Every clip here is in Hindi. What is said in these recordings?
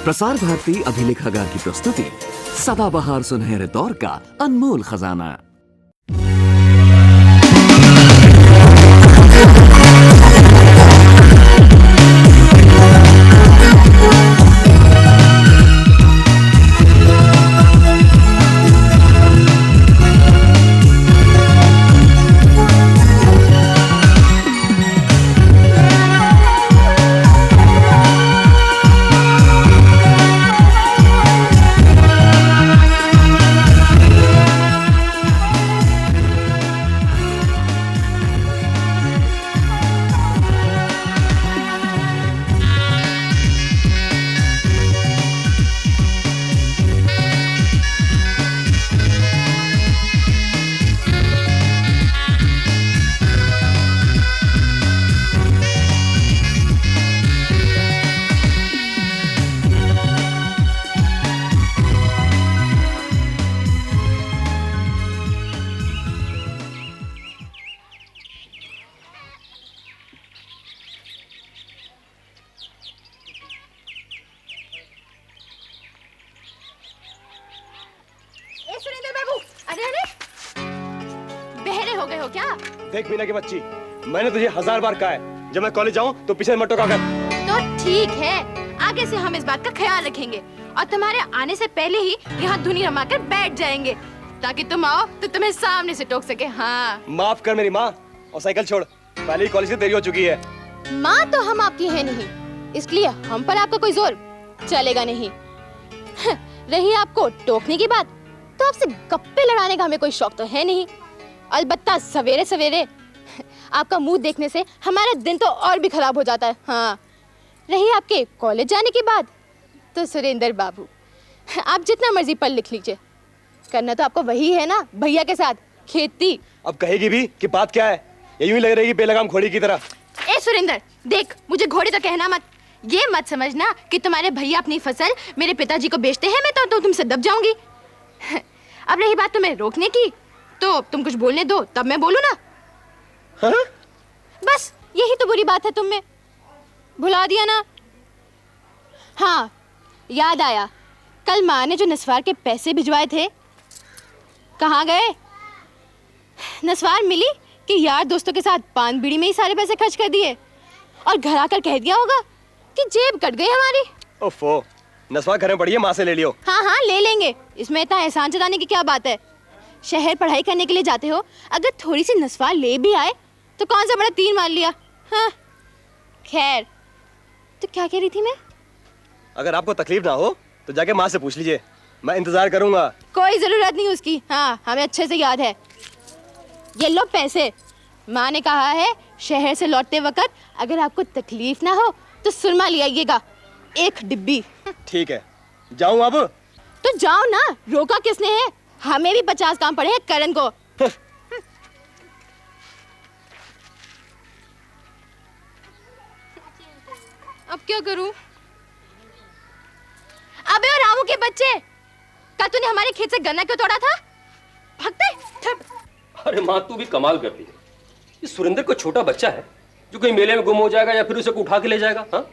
प्रसार भारती अभिलेखागार की प्रस्तुति सदाबहार सुनहरे दौर का अनमोल खजाना। देख मीना की बच्ची, मैंने तुझे 1000 बार कहा है जब मैं कॉलेज जाऊं तो पीछे मत टोका कर। तो ठीक है, आगे से हम इस बात का ख्याल रखेंगे और तुम्हारे आने से पहले ही यहाँ धुनी रमाकर बैठ जाएंगे ताकि तुम आओ तो तुम्हें सामने से टोक सके। हाँ माफ कर मेरी माँ, और साइकिल छोड़, पहले ही कॉलेज से देरी हो चुकी है। माँ तो हम आपकी है नहीं, इसलिए हम पर आपका कोई जोर चलेगा नहीं। रही आपको टोकने की बात, तो आपसे गप्पे लड़ाने का हमें कोई शौक तो है नहीं। अलबत्ता सवेरे सवेरे आपका मुंह देखने से हमारा दिन तो और भी खराब हो जाता है। हाँ, रही आपके कॉलेज जाने की बात, तो सुरेंद्र बाबू आप जितना मर्जी पढ़ लिख लीजिए, करना तो आपको वही है ना भैया के साथ खेती। अब कहेगी भी कि बात क्या है, ये यूं ही लग रही है बेलगाम घोड़ी की तरह। ए सुरेंद्र देख, मुझे घोड़ी तो कहना मत, ये मत समझना कि तुम्हारे भैया अपनी फसल मेरे पिताजी को बेचते हैं, मैं तो तुमसे दब जाऊंगी। अब रही बात तुम्हें रोकने की, तो तुम कुछ बोलने दो तब मैं बोलूं ना। हाँ? बस यही तो बुरी बात है तुम में, भुला दिया ना। हाँ याद आया, कल माँ ने जो नस्वार के पैसे भिजवाए थे कहाँ गए? नस्वार मिली कि यार दोस्तों के साथ पान बीड़ी में ही सारे पैसे खर्च कर दिए और घर आकर कह दिया होगा कि जेब कट गई हमारी। ओफो, नस्वार घर में पड़ी है, माँ से ले लियो। हाँ हाँ ले लेंगे, इसमें इतना एहसान जताने की क्या बात है। शहर पढ़ाई करने के लिए जाते हो, अगर थोड़ी सी नस्वार ले भी आए तो कौन सा बड़ा तीर मार लिया। हाँ खैर, तो क्या कह रही थी मैं? अगर आपको तकलीफ ना हो तो जाके माँ से पूछ लीजिए, मैं इंतजार करूंगा। कोई जरूरत नहीं उसकी। हाँ हमें अच्छे से याद है। ये लो पैसे, माँ ने कहा है शहर से लौटते वक्त अगर आपको तकलीफ ना हो तो सुरमा ले आइएगा, 1 डिब्बी। ठीक है, जाऊं अब? तो जाओ ना, रोका किसने है? हमें भी 50 काम पड़े हैं करण को। अब क्या करूं? अबे और रामू के बच्चे, कल तूने हमारे खेत से गन्ना क्यों तोड़ा था? भागते। अरे माँ तू भी कमाल करती है, ये सुरेंद्र को छोटा बच्चा है जो कहीं मेले में गुम हो जाएगा या फिर उसे उठा के ले जाएगा। हाँ?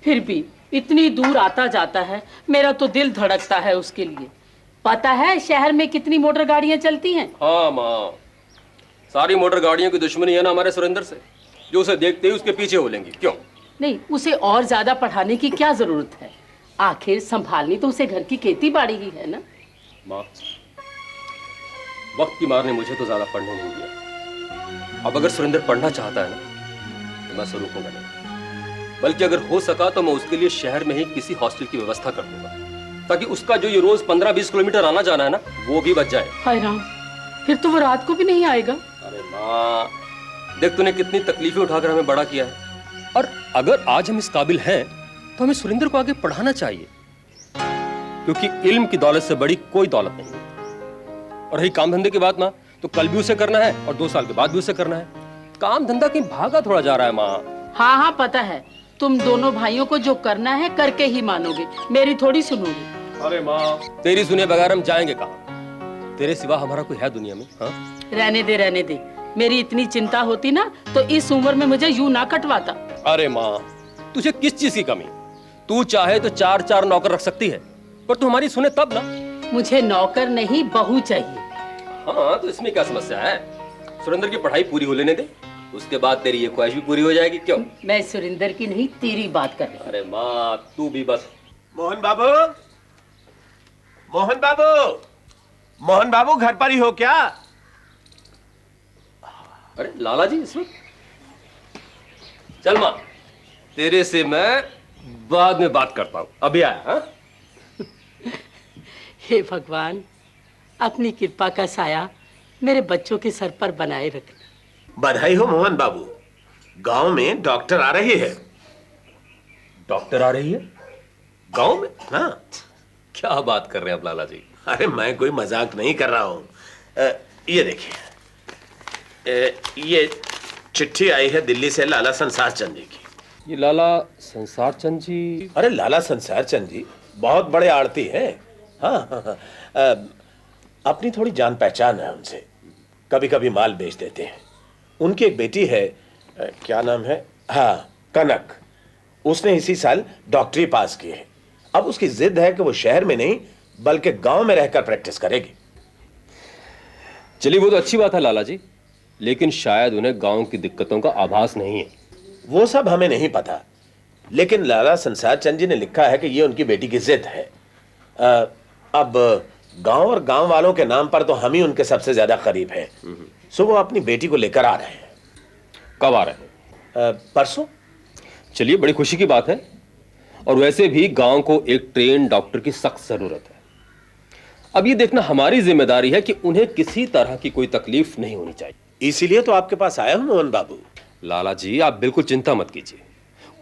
फिर भी इतनी दूर आता जाता है, मेरा तो दिल धड़कता है उसके लिए। पता है शहर में कितनी मोटर गाड़ियां चलती हैं? हाँ माँ, सारी मोटर गाड़ियों की दुश्मनी है ना हमारे सुरेंद्र से, जो उसे देखते ही उसके पीछे हो लेंगी। क्यों नहीं, उसे और ज्यादा पढ़ाने की क्या जरूरत है? आखिर संभालनी तो उसे घर की खेती बाड़ी ही है ना। माँ, वक्त की मार ने मुझे तो ज्यादा पढ़ने नहीं दिया। अब अगर सुरेंद्र पढ़ना चाहता है ना तो मैं उसे रोकूंगा नहीं, बल्कि अगर हो सका तो मैं उसके लिए शहर में ही किसी हॉस्टल की व्यवस्था कर दूंगा, ताकि उसका जो ये रोज 15-20 किलोमीटर आना जाना है ना वो भी बच जाए। हाय राम, फिर तो वो रात को भी नहीं आएगा। अरे माँ देख, तूने कितनी तकलीफें उठाकर हमें बड़ा किया है, और अगर आज हम इस काबिल हैं तो हमें सुरेंद्र को आगे पढ़ाना चाहिए, क्योंकि इल्म की दौलत से बड़ी कोई दौलत नहीं है। और रही काम धंधे की बात ना, तो कल भी उसे करना है और 2 साल के बाद भी उसे करना है। काम धंधा कहीं भागा थोड़ा जा रहा है माँ। हाँ हाँ पता है, तुम दोनों भाइयों को जो करना है करके ही मानोगे, मेरी थोड़ी सुनोगे। अरे माँ, तेरी सुने बगैर हम जाएंगे कहाँ? तेरे सिवा हमारा कोई है दुनिया में? हाँ? रहने दे रहने दे, मेरी इतनी चिंता होती ना तो इस उम्र में मुझे यूं ना कटवाता। अरे माँ, तुझे किस चीज की कमी? तू चाहे तो 4-4 नौकर रख सकती है, पर तू हमारी सुने तब ना। मुझे नौकर नहीं बहू चाहिए। हाँ, तो इसमें क्या समस्या है? सुरेंद्र की पढ़ाई पूरी हो लेने दे, उसके बाद तेरी ये ख्वाहिश भी पूरी हो जाएगी। क्यों? मैं सुरेंद्र की नहीं, तेरी बात कर रही हूँ। अरे माँ, तू भी बस। मोहन बाबू, मोहन बाबू, मोहन बाबू घर पर ही हो क्या? अरे लाला जी, इसमें चल माँ, तेरे से मैं बाद में बात करता हूँ, अभी आया। हाँ? हे भगवान, अपनी कृपा का साया मेरे बच्चों के सर पर बनाए रखना। बधाई हो मोहन बाबू, गांव में डॉक्टर आ रही है। डॉक्टर आ रही है गांव में? हाँ। क्या बात कर रहे हैं आप लाला जी? अरे मैं कोई मजाक नहीं कर रहा हूं। ये देखिए, ये चिट्ठी आई है दिल्ली से लाला संसार चंद जी की। ये लाला संसार चंद जी? अरे लाला संसार चंद जी बहुत बड़े आड़ती हैं। हाँ, हाँ, हाँ। अपनी थोड़ी जान पहचान है उनसे, कभी कभी माल बेच देते हैं। उनकी एक बेटी है, क्या नाम है, हाँ कनक, उसने इसी साल डॉक्टरी पास की है। अब उसकी जिद है कि वो शहर में नहीं बल्कि गांव में रहकर प्रैक्टिस करेगी। चलिए, वो तो अच्छी बात है लाला जी, लेकिन शायद उन्हें गांव की दिक्कतों का आभास नहीं है। वो सब हमें नहीं पता, लेकिन लाला संसार चंद जी ने लिखा है कि ये उनकी बेटी की जिद है। अब गांव और गांव वालों के नाम पर तो हम ही उनके सबसे ज्यादा करीब हैं। सो वो अपनी बेटी को लेकर आ रहे हैं। कब आ रहे हैं? परसों। चलिए, बड़ी खुशी की बात है। और वैसे भी गांव को एक ट्रेन डॉक्टर की सख्त जरूरत है। अब ये देखना हमारी जिम्मेदारी है कि उन्हें किसी तरह की कोई तकलीफ नहीं होनी चाहिए। इसीलिए तो आपके पास आया हूं मोहन बाबू। लाला जी, आप बिल्कुल चिंता मत कीजिए,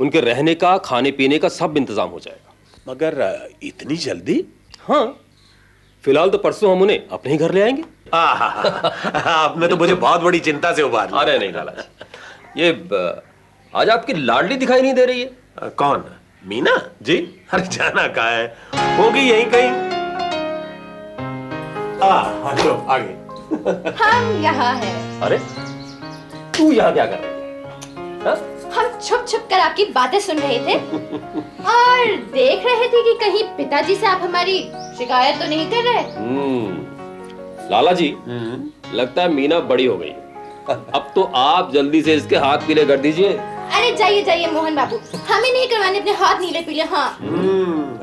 उनके रहने का, खाने पीने का सब इंतजाम हो जाएगा। मगर इतनी जल्दी? हाँ, फिलहाल तो परसों हम उन्हें अपने ही घर ले आएंगे। आपने तो मुझे बहुत बड़ी चिंता से उबार लिया। अरे नहीं लाला जी, ये आज आपकी लाडली दिखाई नहीं दे रही है। कौन? मीना जी? अरे जाना कहाँ है, होगी यहीं कहीं। हेलो, आ गई। हम यहाँ हैं। अरे तू यहाँ क्या कर रही है? हाँ? हम छुप छुप कर आपकी बातें सुन रहे थे और देख रहे थे कि कहीं पिताजी से आप हमारी शिकायत तो नहीं कर रहे। लाला जी, लगता है मीना बड़ी हो गई। अब तो आप जल्दी से इसके हाथ पीले कर दीजिए। अरे जाइए जाइए मोहन बाबू, हमें नहीं करवाने अपने हाथ नीले पीले। हाँ,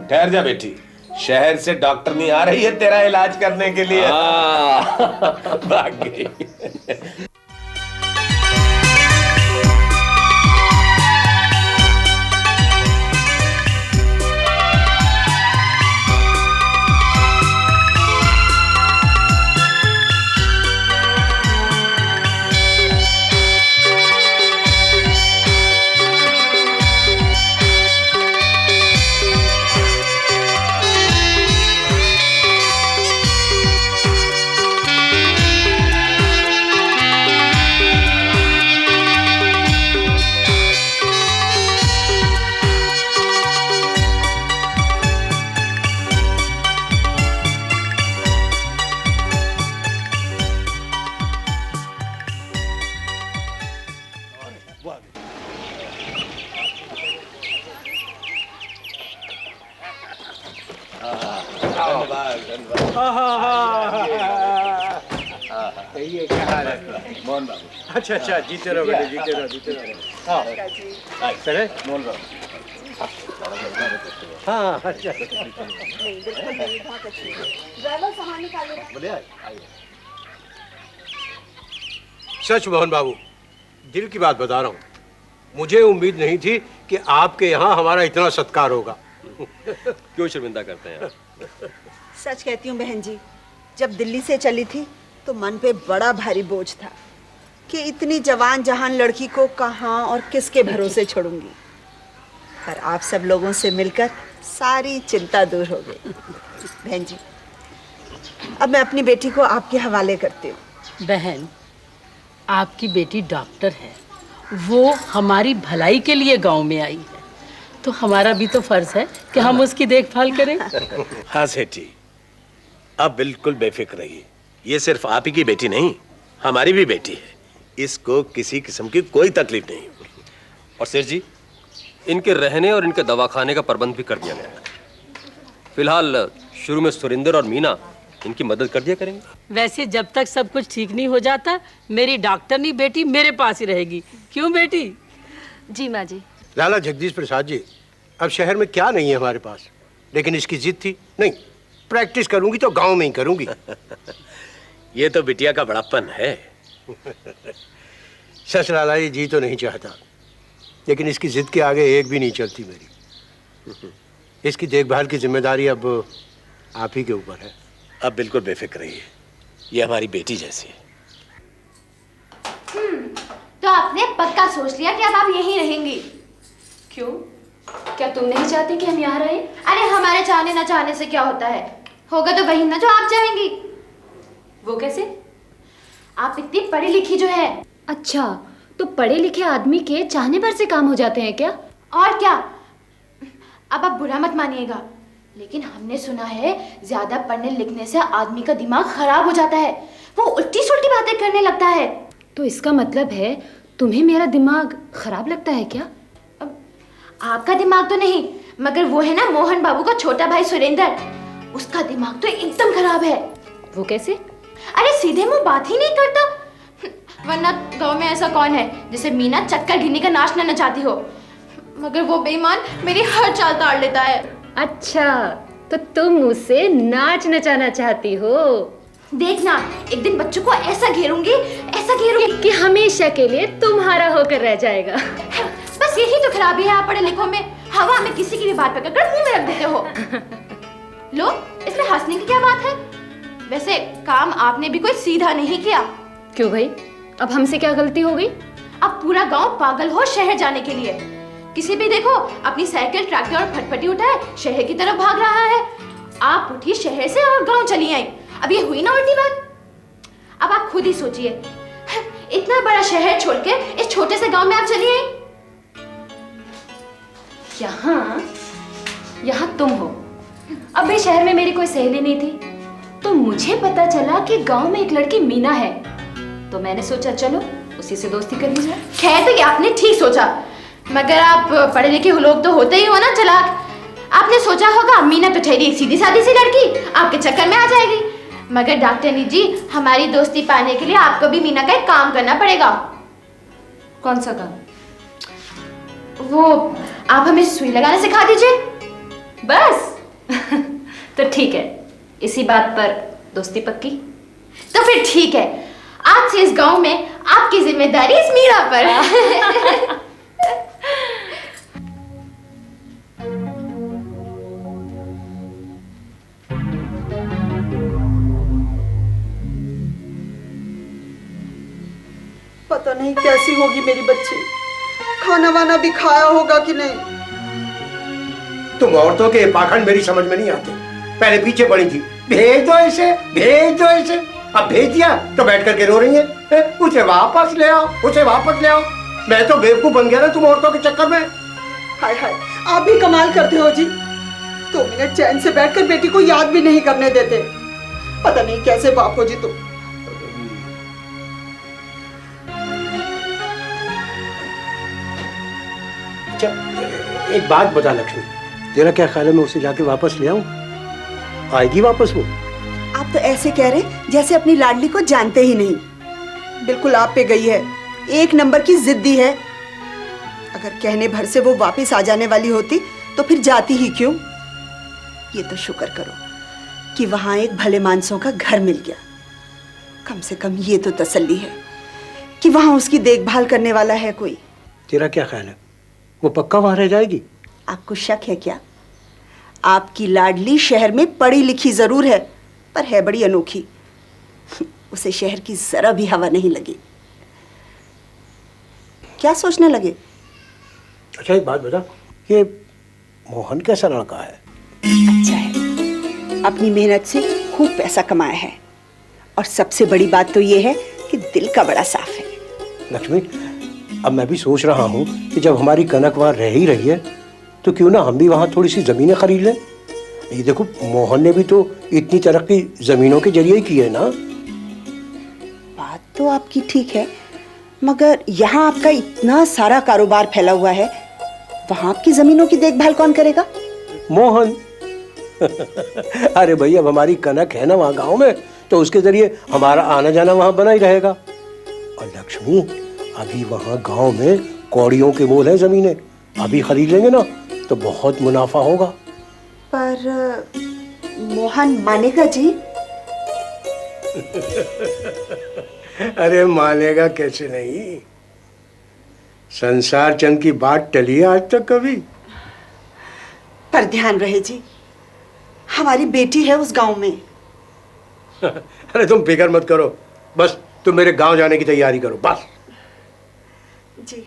ठहर जा बेटी, शहर से डॉक्टर नहीं आ रही है तेरा इलाज करने के लिए। भाग गई। मोहन बाबू। अच्छा अच्छा, जीते रहो बेटे, जीते रहो, जीते रहो। सर मोहन बाबू। हाँ अच्छा। सच मोहन बाबू, दिल की बात बता रहा हूँ, मुझे उम्मीद नहीं थी कि आपके यहाँ हमारा इतना सत्कार होगा। क्यों शर्मिंदा करते हैं? सच कहती हूँ बहन जी, जब दिल्ली से चली थी तो मन पे बड़ा भारी बोझ था कि इतनी जवान जहान लड़की को कहाँ और किसके भरोसे छोड़ूंगी। पर आप सब लोगों से मिलकर सारी चिंता दूर हो गई। बहन जी, अब मैं अपनी बेटी को आपके हवाले करती हूँ। बहन, आपकी बेटी डॉक्टर है, वो हमारी भलाई के लिए गांव में आई है, तो हमारा भी तो फर्ज है कि हम उसकी देखभाल करें। हाँ सेठी, अब बिल्कुल बेफिक्र रहिए, ये सिर्फ आप ही की बेटी नहीं, हमारी भी बेटी है। इसको किसी किस्म की कोई तकलीफ नहीं। और सेठ जी, इनके रहने और इनके दवाखाने का प्रबंध भी कर दिया गया है। फिलहाल शुरू में सुरेंद्र और मीना इनकी मदद कर दिया करेंगे। वैसे जब तक सब कुछ ठीक नहीं हो जाता मेरी डॉक्टरनी बेटी मेरे पास ही रहेगी। क्यों बेटी? जी माँ जी। लाला जगदीश प्रसाद जी, अब शहर में क्या नहीं है हमारे पास, लेकिन इसकी जिद थी, नहीं प्रैक्टिस करूंगी तो गांव में ही करूंगी। ये तो बिटिया का बड़प्पन है। सच लाला जी तो नहीं चाहता, लेकिन इसकी जिद के आगे एक भी नहीं चलती मेरी। इसकी देखभाल की जिम्मेदारी अब आप ही के ऊपर है। अब बिल्कुल बेफिक्र रहिए, ये हमारी बेटी जैसी है। तो आपने पक्का सोच लिया कि अब आप यहीं रहेंगी? क्यों? क्या तुम नहीं चाहती कि हम यहाँ रहें? अरे हमारे चाहने ना चाहने से क्या होता है, होगा तो वही ना जो आप चाहेंगी। वो कैसे? आप इतनी पढ़ी लिखी जो है। अच्छा, तो पढ़े लिखे आदमी के चाहने भर से काम हो जाते हैं क्या? और क्या। अब आप बुरा मत मानिएगा, लेकिन हमने सुना है ज्यादा पढ़ने लिखने से आदमी का दिमाग खराब हो जाता है, वो उल्टी सुल्टी बातें करने लगता है। तो इसका मतलब है तुम्हें मेरा दिमाग खराब लगता है क्या? अब आपका दिमाग तो नहीं, मगर वो है ना मोहन बाबू का छोटा भाई सुरेंद्र, उसका दिमाग तो एकदम खराब है। वो कैसे? अरे सीधे मुंह बात ही नहीं करता, वरना गांव में ऐसा कौन है जिसे मीना चक्कर गिनने का नाच न नचाती हो, मगर वो बेईमान मेरी हर चाल ताड़ लेता है। अच्छा, तो तुम मुझसे नाच नचाना चाहती हो? देखना, एक दिन बच्चों को ऐसा घेरूंगी कि हमेशा के लिए तुम्हारा होकर रह जाएगा। बस यही तो खराबी है आप पढ़े लिखों में, हवा में किसी की भी बात पकड़कर मुंह में रख देते हो। लो, इसमें हंसने की क्या बात है? वैसे काम आपने भी कोई सीधा नहीं किया। क्यों भाई, अब हमसे क्या गलती हो गई? अब पूरा गांव पागल हो शहर जाने के लिए, किसी भी देखो अपनी साइकिल ट्रैक्टर और फटफटी उठाए शहर की तरफ भाग रहा है। आप उठी शहर से और गांव चली आई, अब ये हुई ना उल्टी बात? अब आप खुद ही सोचिए, इतना बड़ा शहर छोड़ के इस छोटे से गांव में आप चली आई। यहाँ तुम हो। अब भाई शहर में मेरी कोई सहेली नहीं थी, तो मुझे पता चला कि गांव में एक लड़की मीना है, तो मैंने सोचा चलो उसी से दोस्ती कर ली जाए। खैर, तो ये आपने ठीक सोचा, मगर आप पढ़े लिखे लोग तो होते ही हो ना चालाक। आपने सोचा होगा मीना तो ठहरी एक सीधी सादी सी लड़की, आपके चक्कर में आ जाएगी, मगर डॉक्टरनी जी हमारी दोस्ती पाने के लिए आपको भी मीना का एक काम करना पड़ेगा। कौन सा काम? वो आप हमें सुई लगाना सिखा दीजिए बस। तो ठीक है, इसी बात पर दोस्ती पक्की? तो फिर ठीक है, आज से इस गांव में आपकी जिम्मेदारी इस मीरा पर है। पता नहीं कैसी होगी मेरी बच्ची, खाना वाना भी खाया होगा कि नहीं। तुम औरतों के पाखंड मेरी समझ में नहीं आते। पहले पीछे पड़ी थी, भेज दो इसे, भेज दो इसे, अब भेज दिया तो बैठ करके रो रही है, उसे वापस ले आओ, उसे वापस ले आओ। मैं तो बेवकूफ बन गया ना तुम औरतों के चक्कर में। हाय हाय, आप भी कमाल करते हो जी, 2 मिनट चैन से बैठकर बेटी को याद भी नहीं करने देते। पता नहीं कैसे बाप हो जी तुम। एक बात बता लक्ष्मी, तेरा क्या ख्याल है मैं उसे जाके वापस ले आऊं? आएगी वापस वो? आप तो ऐसे कह रहे जैसे अपनी लाडली को जानते ही नहीं। बिल्कुल आप पे गई है, 1 नंबर की जिद्दी है। अगर कहने भर से वो वापस आ जाने वाली होती तो फिर जाती ही क्यों? ये तो शुक्र करो कि वहां एक भले मानसों का घर मिल गया। कम से कम ये तो तसल्ली है कि वहां उसकी देखभाल करने वाला है कोई। तेरा क्या ख्याल है, वो पक्का वहां रह जाएगी? आपको शक है क्या? आपकी लाडली शहर में पढ़ी लिखी जरूर है, पर है बड़ी अनोखी। उसे शहर की जरा भी हवा नहीं लगी। क्या सोचने लगे? अच्छा एक बात बता, ये मोहन कैसा लड़का है? अच्छा है, अपनी मेहनत से खूब पैसा कमाया है, और सबसे बड़ी बात तो ये है कि दिल का बड़ा साफ है। लक्ष्मी, अब मैं भी सोच रहा हूँ कि जब हमारी कनक वहाँ रह ही रही है तो क्यों ना हम भी वहाँ थोड़ी सी जमीनें खरीद लें। ये देखो, मोहन ने भी तो इतनी तरक्की जमीनों के जरिए ही की है ना। बात तो आपकी ठीक है, मगर यहाँ आपका इतना सारा कारोबार फैला हुआ है, वहां की जमीनों की देखभाल कौन करेगा? मोहन। अरे भाई, अब हमारी कनक है ना वहां गांव में, तो उसके जरिए हमारा आना जाना वहां बना ही रहेगा। और लक्ष्मी, अभी वहां गांव में कौड़ियों के मोल है जमीनें, अभी खरीद लेंगे ना तो बहुत मुनाफा होगा। पर मोहन मानेगा जी? अरे मानेगा कैसे नहीं, संसार चंद की बात टली है आज तक कभी? पर ध्यान रहे जी, हमारी बेटी है उस गांव में। अरे तुम फिक्र मत करो, बस तुम मेरे गांव जाने की तैयारी करो बस। जी।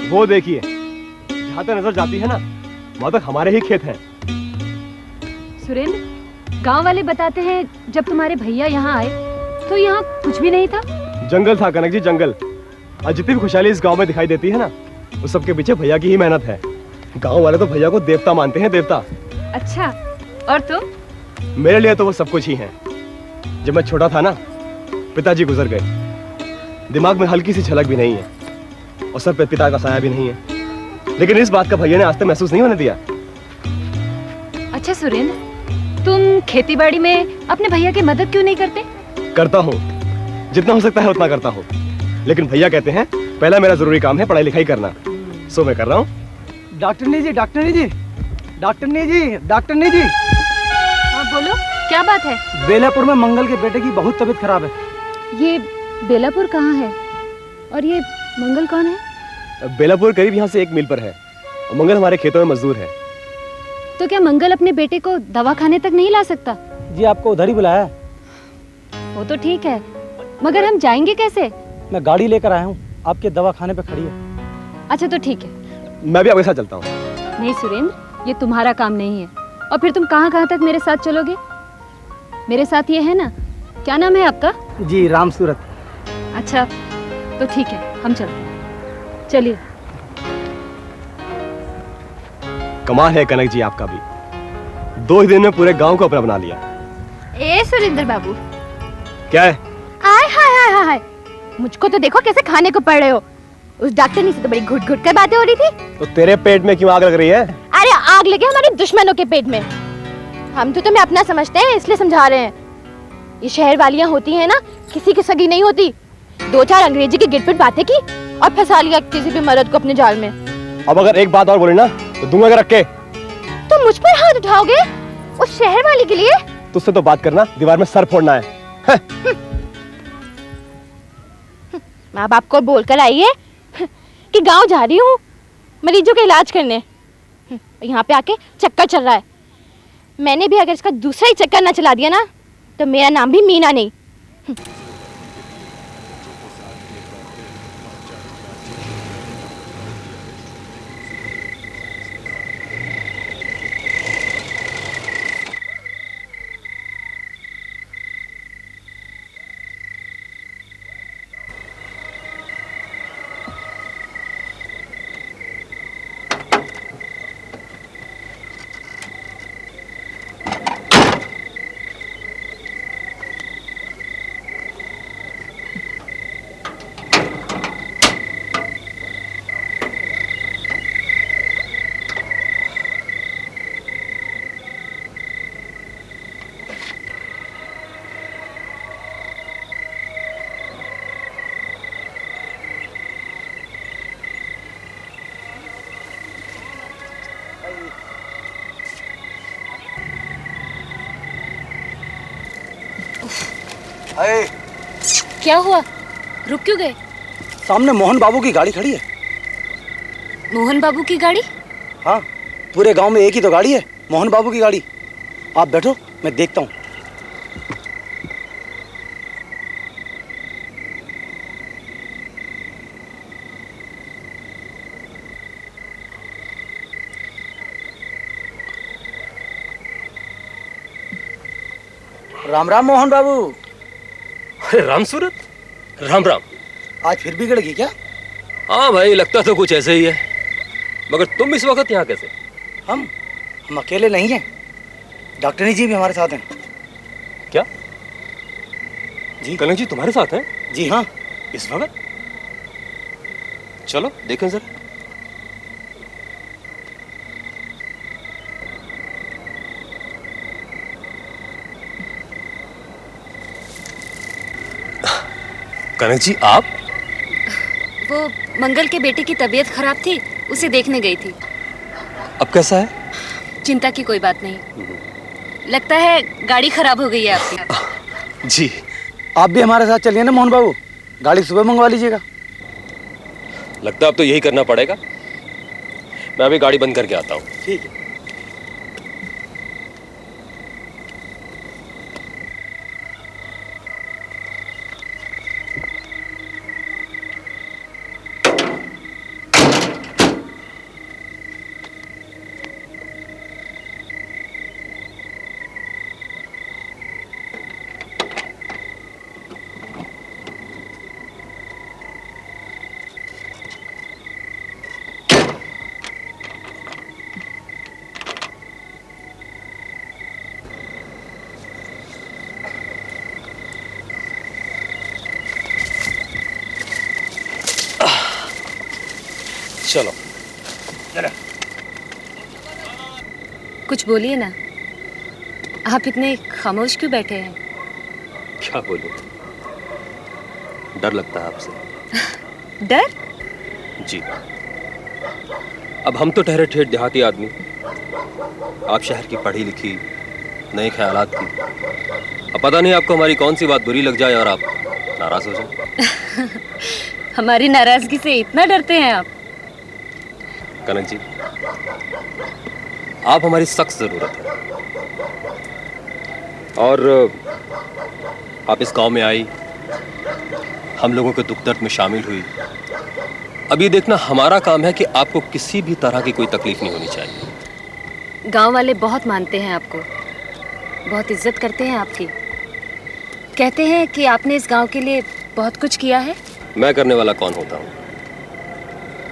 वो देखिए, जहां तक नजर जाती है ना वहां तक हमारे ही खेत हैं। सुरेंद्र, गांव वाले बताते हैं जब तुम्हारे भैया यहाँ आए तो यहाँ कुछ भी नहीं था। जंगल था कनक जी, जंगल। आज जितनी भी खुशहाली इस गांव में दिखाई देती है ना, उस सबके पीछे भैया की ही मेहनत है। गांव वाले तो भैया को देवता मानते हैं, देवता। अच्छा, और तो? मेरे लिए तो वो सब कुछ ही है। जब मैं छोटा था ना, पिताजी गुजर गए, दिमाग में हल्की सी झलक भी नहीं है और सर पे पिता का साया भी नहीं है, लेकिन इस बात का भैया ने आज तक महसूस नहीं होने दिया। अच्छा सुरेंद्र, तुम खेतीबाड़ी में अपने भैया की मदद क्यों नहीं करते? करता हूँ, जितना हो सकता है उतना करता हूँ, लेकिन भैया कहते हैं पहला मेरा जरूरी काम है पढ़ाई लिखाई करना, सो मैं कर रहा हूँ। डॉक्टरनी जी, डॉक्टरनी जी, डॉक्टरनी जी, डॉक्टरनी जी। हाँ बोलो, क्या बात है? बेलापुर में मंगल के बेटे की बहुत तबीयत खराब है। ये बेलापुर कहाँ है और ये मंगल कौन है? बेलापुर करीब यहाँ से 1 मील पर है और मंगल हमारे खेतों में मजदूर है। तो क्या मंगल अपने बेटे को दवाखाने तक नहीं ला सकता? जी आपको उधर ही बुलाया। वो तो ठीक है, मगर हम जाएंगे कैसे? मैं गाड़ी लेकर आया हूँ, आपके दवाखाने पे खड़ी है। अच्छा तो ठीक है, मैं भी आपके साथ चलता हूँ। नहीं सुरेंद्र, ये तुम्हारा काम नहीं है। और फिर तुम कहाँ कहाँ तक मेरे साथ चलोगे? मेरे साथ ये है ना, क्या नाम है आपका? जी राम सूरत। अच्छा तो ठीक है, हम चलते हैं, चलिए। कमाल है कनक जी आपका भी, 2 ही दिन में पूरे गांव को अपना बना लिया। ए सुरेंद्र बाबू, क्या है? आय हाय हाय हाय, मुझको तो देखो कैसे खाने को पड़ रहे हो। उस डॉक्टरनी से तो बड़ी घुट घुट कर बातें हो रही थी। तो तेरे पेट में क्यों आग लग रही है? अरे आग लगे हमारे दुश्मनों के पेट में। हम तो तुम्हें अपना समझते हैं, इसलिए समझा रहे हैं। ये शहर वालियां होती हैं ना, किसी की सगी नहीं होती। 2-4 अंग्रेजी की गिटपिट बातें की और फंसा लिया किसी भी मर्द को अपने जाल में। अब अगर एक बात और बोले ना तो दूंगा अगर रख के। तुम मुझ पर हाथ उठाओगे उस शहर वाली के लिए? तुझसे तो बात करना, दीवार में सर फोड़ना है। माँ बाप को बोलकर आई है कि गांव जा रही हूँ मरीजों का इलाज करने। यहाँ पे आके चक्कर चल रहा है। मैंने भी अगर इसका दूसरा ही चक्कर ना चला दिया ना तो मेरा नाम भी मीना नहीं। क्या हुआ, रुक क्यों गए? सामने मोहन बाबू की गाड़ी खड़ी है। मोहन बाबू की गाड़ी? हाँ, पूरे गांव में एक ही तो गाड़ी है, मोहन बाबू की गाड़ी। आप बैठो, मैं देखता हूँ। राम राम मोहन बाबू। अरे राम सूरत, राम राम। आज फिर बिगड़ गई क्या? हाँ भाई, लगता तो कुछ ऐसे ही है, मगर तुम इस वक्त यहाँ कैसे? हम अकेले नहीं हैं, डॉक्टरनी जी भी हमारे साथ हैं। क्या जी? कनक जी तुम्हारे साथ हैं? जी हाँ। इस वक्त? चलो देखें जरा। कनक जी आप? वो मंगल के बेटे की तबीयत खराब थी, उसे देखने गई थी। अब कैसा है? चिंता की कोई बात नहीं। लगता है गाड़ी खराब हो गई है आपकी। जी। आप भी हमारे साथ चलिए ना मोहन बाबू, गाड़ी सुबह मंगवा लीजिएगा। लगता है अब तो यही करना पड़ेगा। मैं अभी गाड़ी बंद करके आता हूँ। ठीक है। चलो। कुछ बोलिए ना, आप इतने खामोश क्यों बैठे हैं? क्या बोलूं? डर लगता है आपसे। डर? जी। अब हम तो ठहरे ठेठ देहाती आदमी, आप शहर की पढ़ी लिखी, नए ख्यालात की। अब पता नहीं आपको हमारी कौन सी बात बुरी लग जाए और आप नाराज हो जाए। हमारी नाराजगी से इतना डरते हैं आप? कनक जी, आप हमारी सख्त जरूरत है। और आप इस गांव में आई, हम लोगों के दुख दर्द में शामिल हुई। अब ये देखना हमारा काम है कि आपको किसी भी तरह की कोई तकलीफ नहीं होनी चाहिए। गांव वाले बहुत मानते हैं आपको, बहुत इज्जत करते हैं आपकी। कहते हैं कि आपने इस गांव के लिए बहुत कुछ किया है। मैं करने वाला कौन होता हूँ?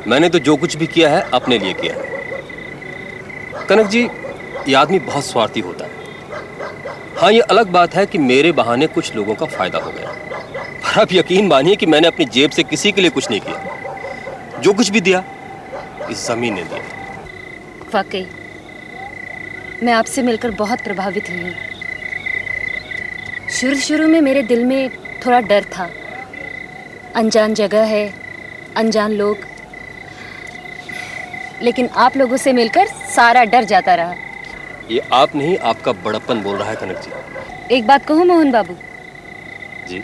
मैंने तो जो कुछ भी किया है अपने लिए किया है। कनक जी, ये आदमी बहुत स्वार्थी होता है। हाँ, ये अलग बात है कि मेरे बहाने कुछ लोगों का फायदा हो गया, पर आप यकीन मानिए कि मैंने अपनी जेब से किसी के लिए कुछ नहीं किया। जो कुछ भी दिया इस जमीन ने दिया। वाकई मैं आपसे मिलकर बहुत प्रभावित हुई हूँ। शुरू में मेरे दिल में थोड़ा डर था। अनजान जगह है, अनजान लोग, लेकिन आप लोगों से मिलकर सारा डर जाता रहा। ये आप नहीं, आपका बड़प्पन बोल रहा है कनक जी। एक बात कहूँ मोहन बाबू? जी।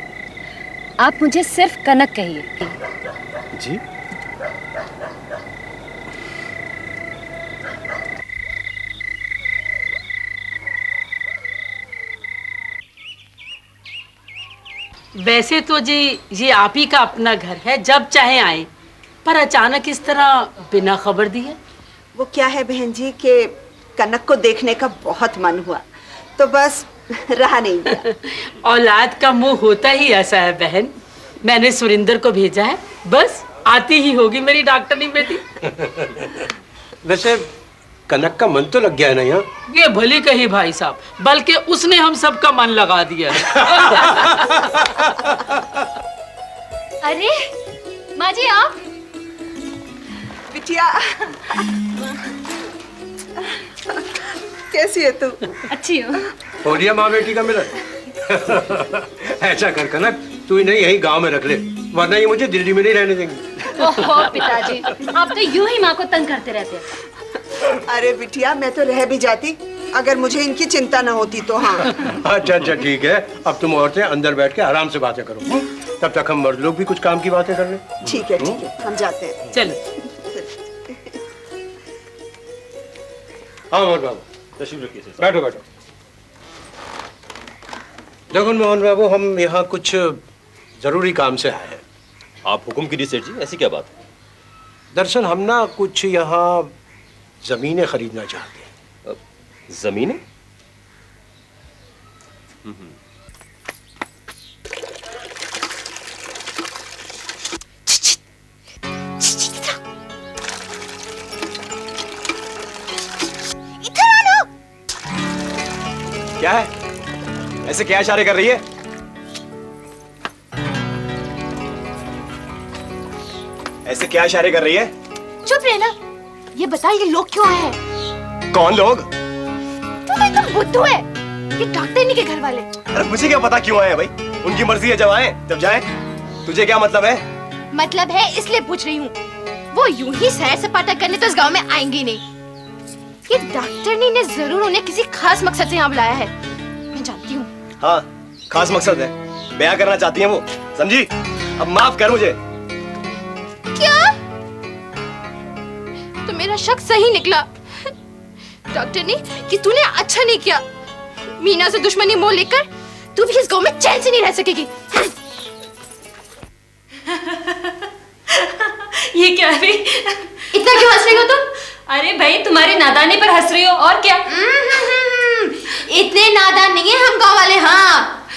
आप मुझे सिर्फ कनक कहिए। जी। वैसे तो जी ये आप ही का अपना घर है, जब चाहे आए, पर अचानक इस तरह बिना खबर दिए। वो क्या है बहन जी कि कनक को देखने का बहुत मन हुआ, तो बस रहा नहीं गया। औलाद का मुंह होता ही ऐसा है बहन। मैंने सुरिंदर को भेजा है, बस आती ही होगी मेरी डॉक्टरनी बेटी। वैसे कनक का मन तो लग गया है ना यहाँ? ये भली कही भाई साहब, बल्कि उसने हम सबका मन लगा दिया है। अरे माँ जी, आप? बिटिया कैसी है तू? अच्छी हूँ। हो लिया माँ बेटी का मिलन? ऐसा कर कनक, तू इन्हें यही गांव में रख ले, वरना ये मुझे दिल्ली में नहीं रहने देंगे। ओहो पिताजी, आप तो यूं ही माँ को तंग करते रहते हैं। अरे बिटिया, मैं तो रह भी जाती अगर मुझे इनकी चिंता ना होती तो। हाँ अच्छा ठीक है, अब तुम औरतें अंदर बैठ के आराम से बातें करो, तब तक हम मर्द लोग भी कुछ काम की बातें कर लें। ठीक है हम जाते हैं। चलो। हाँ मोहन बाबू, तशरीफ रखिए। बैठो बैठो। देखो मोहन बाबू, हम यहाँ कुछ जरूरी काम से आए हैं। आप हुक्म कीजिए सेठ जी, ऐसी क्या बात है? दरअसल हम ना कुछ यहाँ जमीनें खरीदना चाहते हैं। जमीनें? क्या है? ऐसे क्या इशारे कर रही है? ऐसे क्या इशारे कर रही है? चुप रहना। ये बता, ये लोग क्यों आए हैं? कौन लोग? तुम एकदम बुद्धू है। ये डॉक्टरनी के घर वाले। अरे मुझे क्या पता क्यों आए हैं भाई? उनकी मर्जी है, जब आए तब जाए। तुझे क्या मतलब है? मतलब है इसलिए पूछ रही हूँ। वो यूं ही सैर सपाटा करने तो इस गांव में आएंगे नहीं। ये डॉक्टरनी ने जरूर उन्हें किसी खास मकसद से यहाँ बुलाया है, मैं जानती हूँ। हाँ, खास मकसद है, बयां करना चाहती है वो, समझी? अब माफ कर मुझे। क्या? तो मेरा शक सही निकला डॉक्टरनी कि तूने अच्छा नहीं किया। मीना से दुश्मनी मोल लेकर तू भी इस गांव में चैन से नहीं रह सकेगी। ये क्या है? इतना क्यों हंस रही हो तुम? अरे भाई, तुम्हारे नादानी पर हंस रही हो, और क्या? इतने नादान नहीं है हम गांव वाले, हाँ,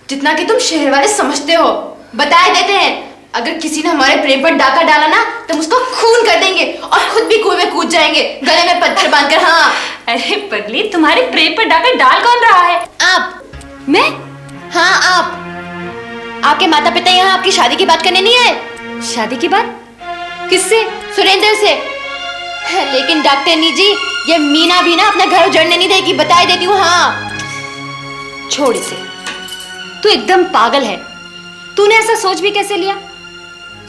जितना कि तुम शहर वाले समझते हो। बताए देते हैं, अगर किसी ने हमारे प्रेम पर डाका डाला ना तो हम उसको खून कर देंगे और खुद भी कुएं में कूद जाएंगे, गले में पत्थर बांधकर। हाँ। अरे पगली, तुम्हारे प्रेम पर डाका डाल कौन रहा है? आप। मैं? हाँ, आप। आपके माता पिता यहाँ आपकी शादी की बात करने नहीं आए? शादी की बात? किससे? सुरेंद्र से। लेकिन डॉक्टरनी जी, ये मीना भी ना अपना घर उजड़ने नहीं देगी, बताई देती हूँ। हाँ। छोड़ इसे, तू एकदम पागल है। तूने ऐसा सोच भी कैसे लिया?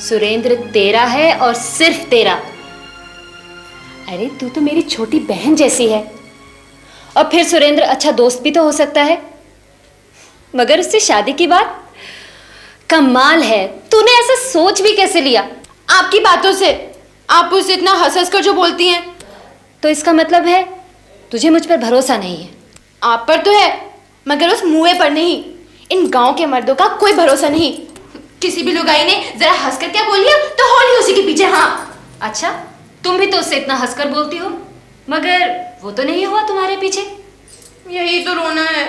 सुरेंद्र तेरा है और सिर्फ तेरा। अरे तू तो मेरी छोटी बहन जैसी है, और फिर सुरेंद्र अच्छा दोस्त भी तो हो सकता है, मगर उससे शादी की बात? कमाल है, तूने ऐसा सोच भी कैसे लिया? आपकी बातों से। आप उससे इतना हंस कर जो बोलती हैं। तो इसका मतलब है तुझे मुझ पर भरोसा नहीं है? आप पर तो है, मगर उस मुए पर नहीं। इन गांव के मर्दों का कोई भरोसा नहीं। किसी भी लुगाई ने जरा हंसकर क्या बोल लिया तो होली उसी के पीछे। हाँ। अच्छा, तुम भी तो उससे इतना हंसकर बोलती हो, मगर वो तो नहीं हुआ तुम्हारे पीछे। यही तो रोना है।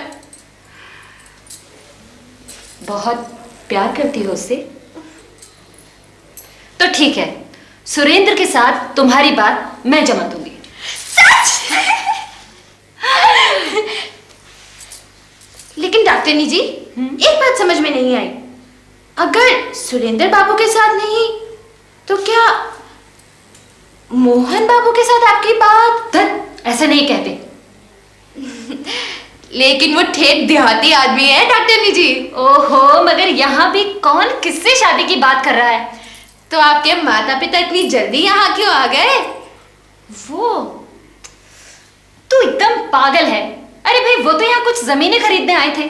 बहुत प्यार करती हो उससे? तो ठीक है, सुरेंद्र के साथ तुम्हारी बात मैं जमा दूंगी। सच? लेकिन डॉक्टरनी जी, एक बात समझ में नहीं आई। अगर सुरेंद्र बाबू के साथ नहीं तो क्या मोहन बाबू के साथ आपकी बात? ऐसा नहीं कहते। लेकिन वो ठेठ देहाती आदमी है डॉक्टरनी जी। ओहो, मगर यहाँ भी कौन किससे शादी की बात कर रहा है? तो आपके माता पिता इतनी जल्दी यहाँ क्यों आ गए? वो तू एकदम पागल है। अरे भाई, वो तो यहाँ कुछ जमीनें खरीदने आए थे।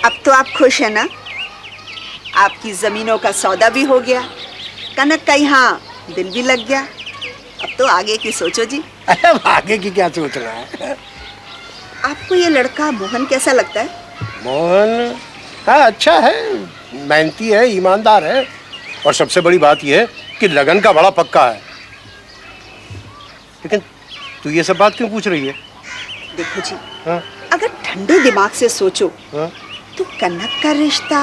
अब तो आप खुश हैं ना? आपकी जमीनों का सौदा भी हो गया, कनक का यहाँ दिल भी लग गया। अब तो आगे की सोचो जी। आगे की क्या सोचना है? आपको ये लड़का मोहन कैसा लगता है? मोहन हाँ, अच्छा है, मेहनती है, ईमानदार है, और सबसे बड़ी बात यह है कि लगन का बड़ा पक्का है। लेकिन तू ये सब बात क्यों पूछ रही है? देखो जी, हाँ? अगर ठंडे दिमाग से सोचो हाँ? तो कनक का रिश्ता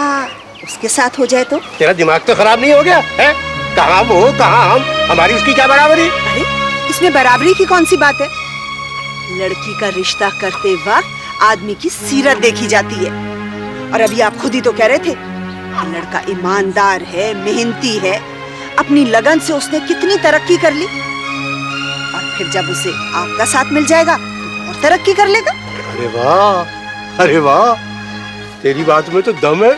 उसके साथ हो जाए तो? तेरा दिमाग तो खराब नहीं हो गया है? कहाँ वो, कहाँ हम, हमारी उसकी क्या बराबरी? अरे इसमें बराबरी की कौन सी बात है? लड़की का रिश्ता करते वक्त आदमी की सीरत देखी जाती है, और अभी आप खुद ही तो कह रहे थे लड़का ईमानदार है, मेहनती है, अपनी लगन से उसने कितनी तरक्की कर ली, और फिर जब उसे आपका साथ मिल जाएगा तो और तरक्की कर लेगा। अरे वाह, अरे वाह, तेरी बात में तो दम है।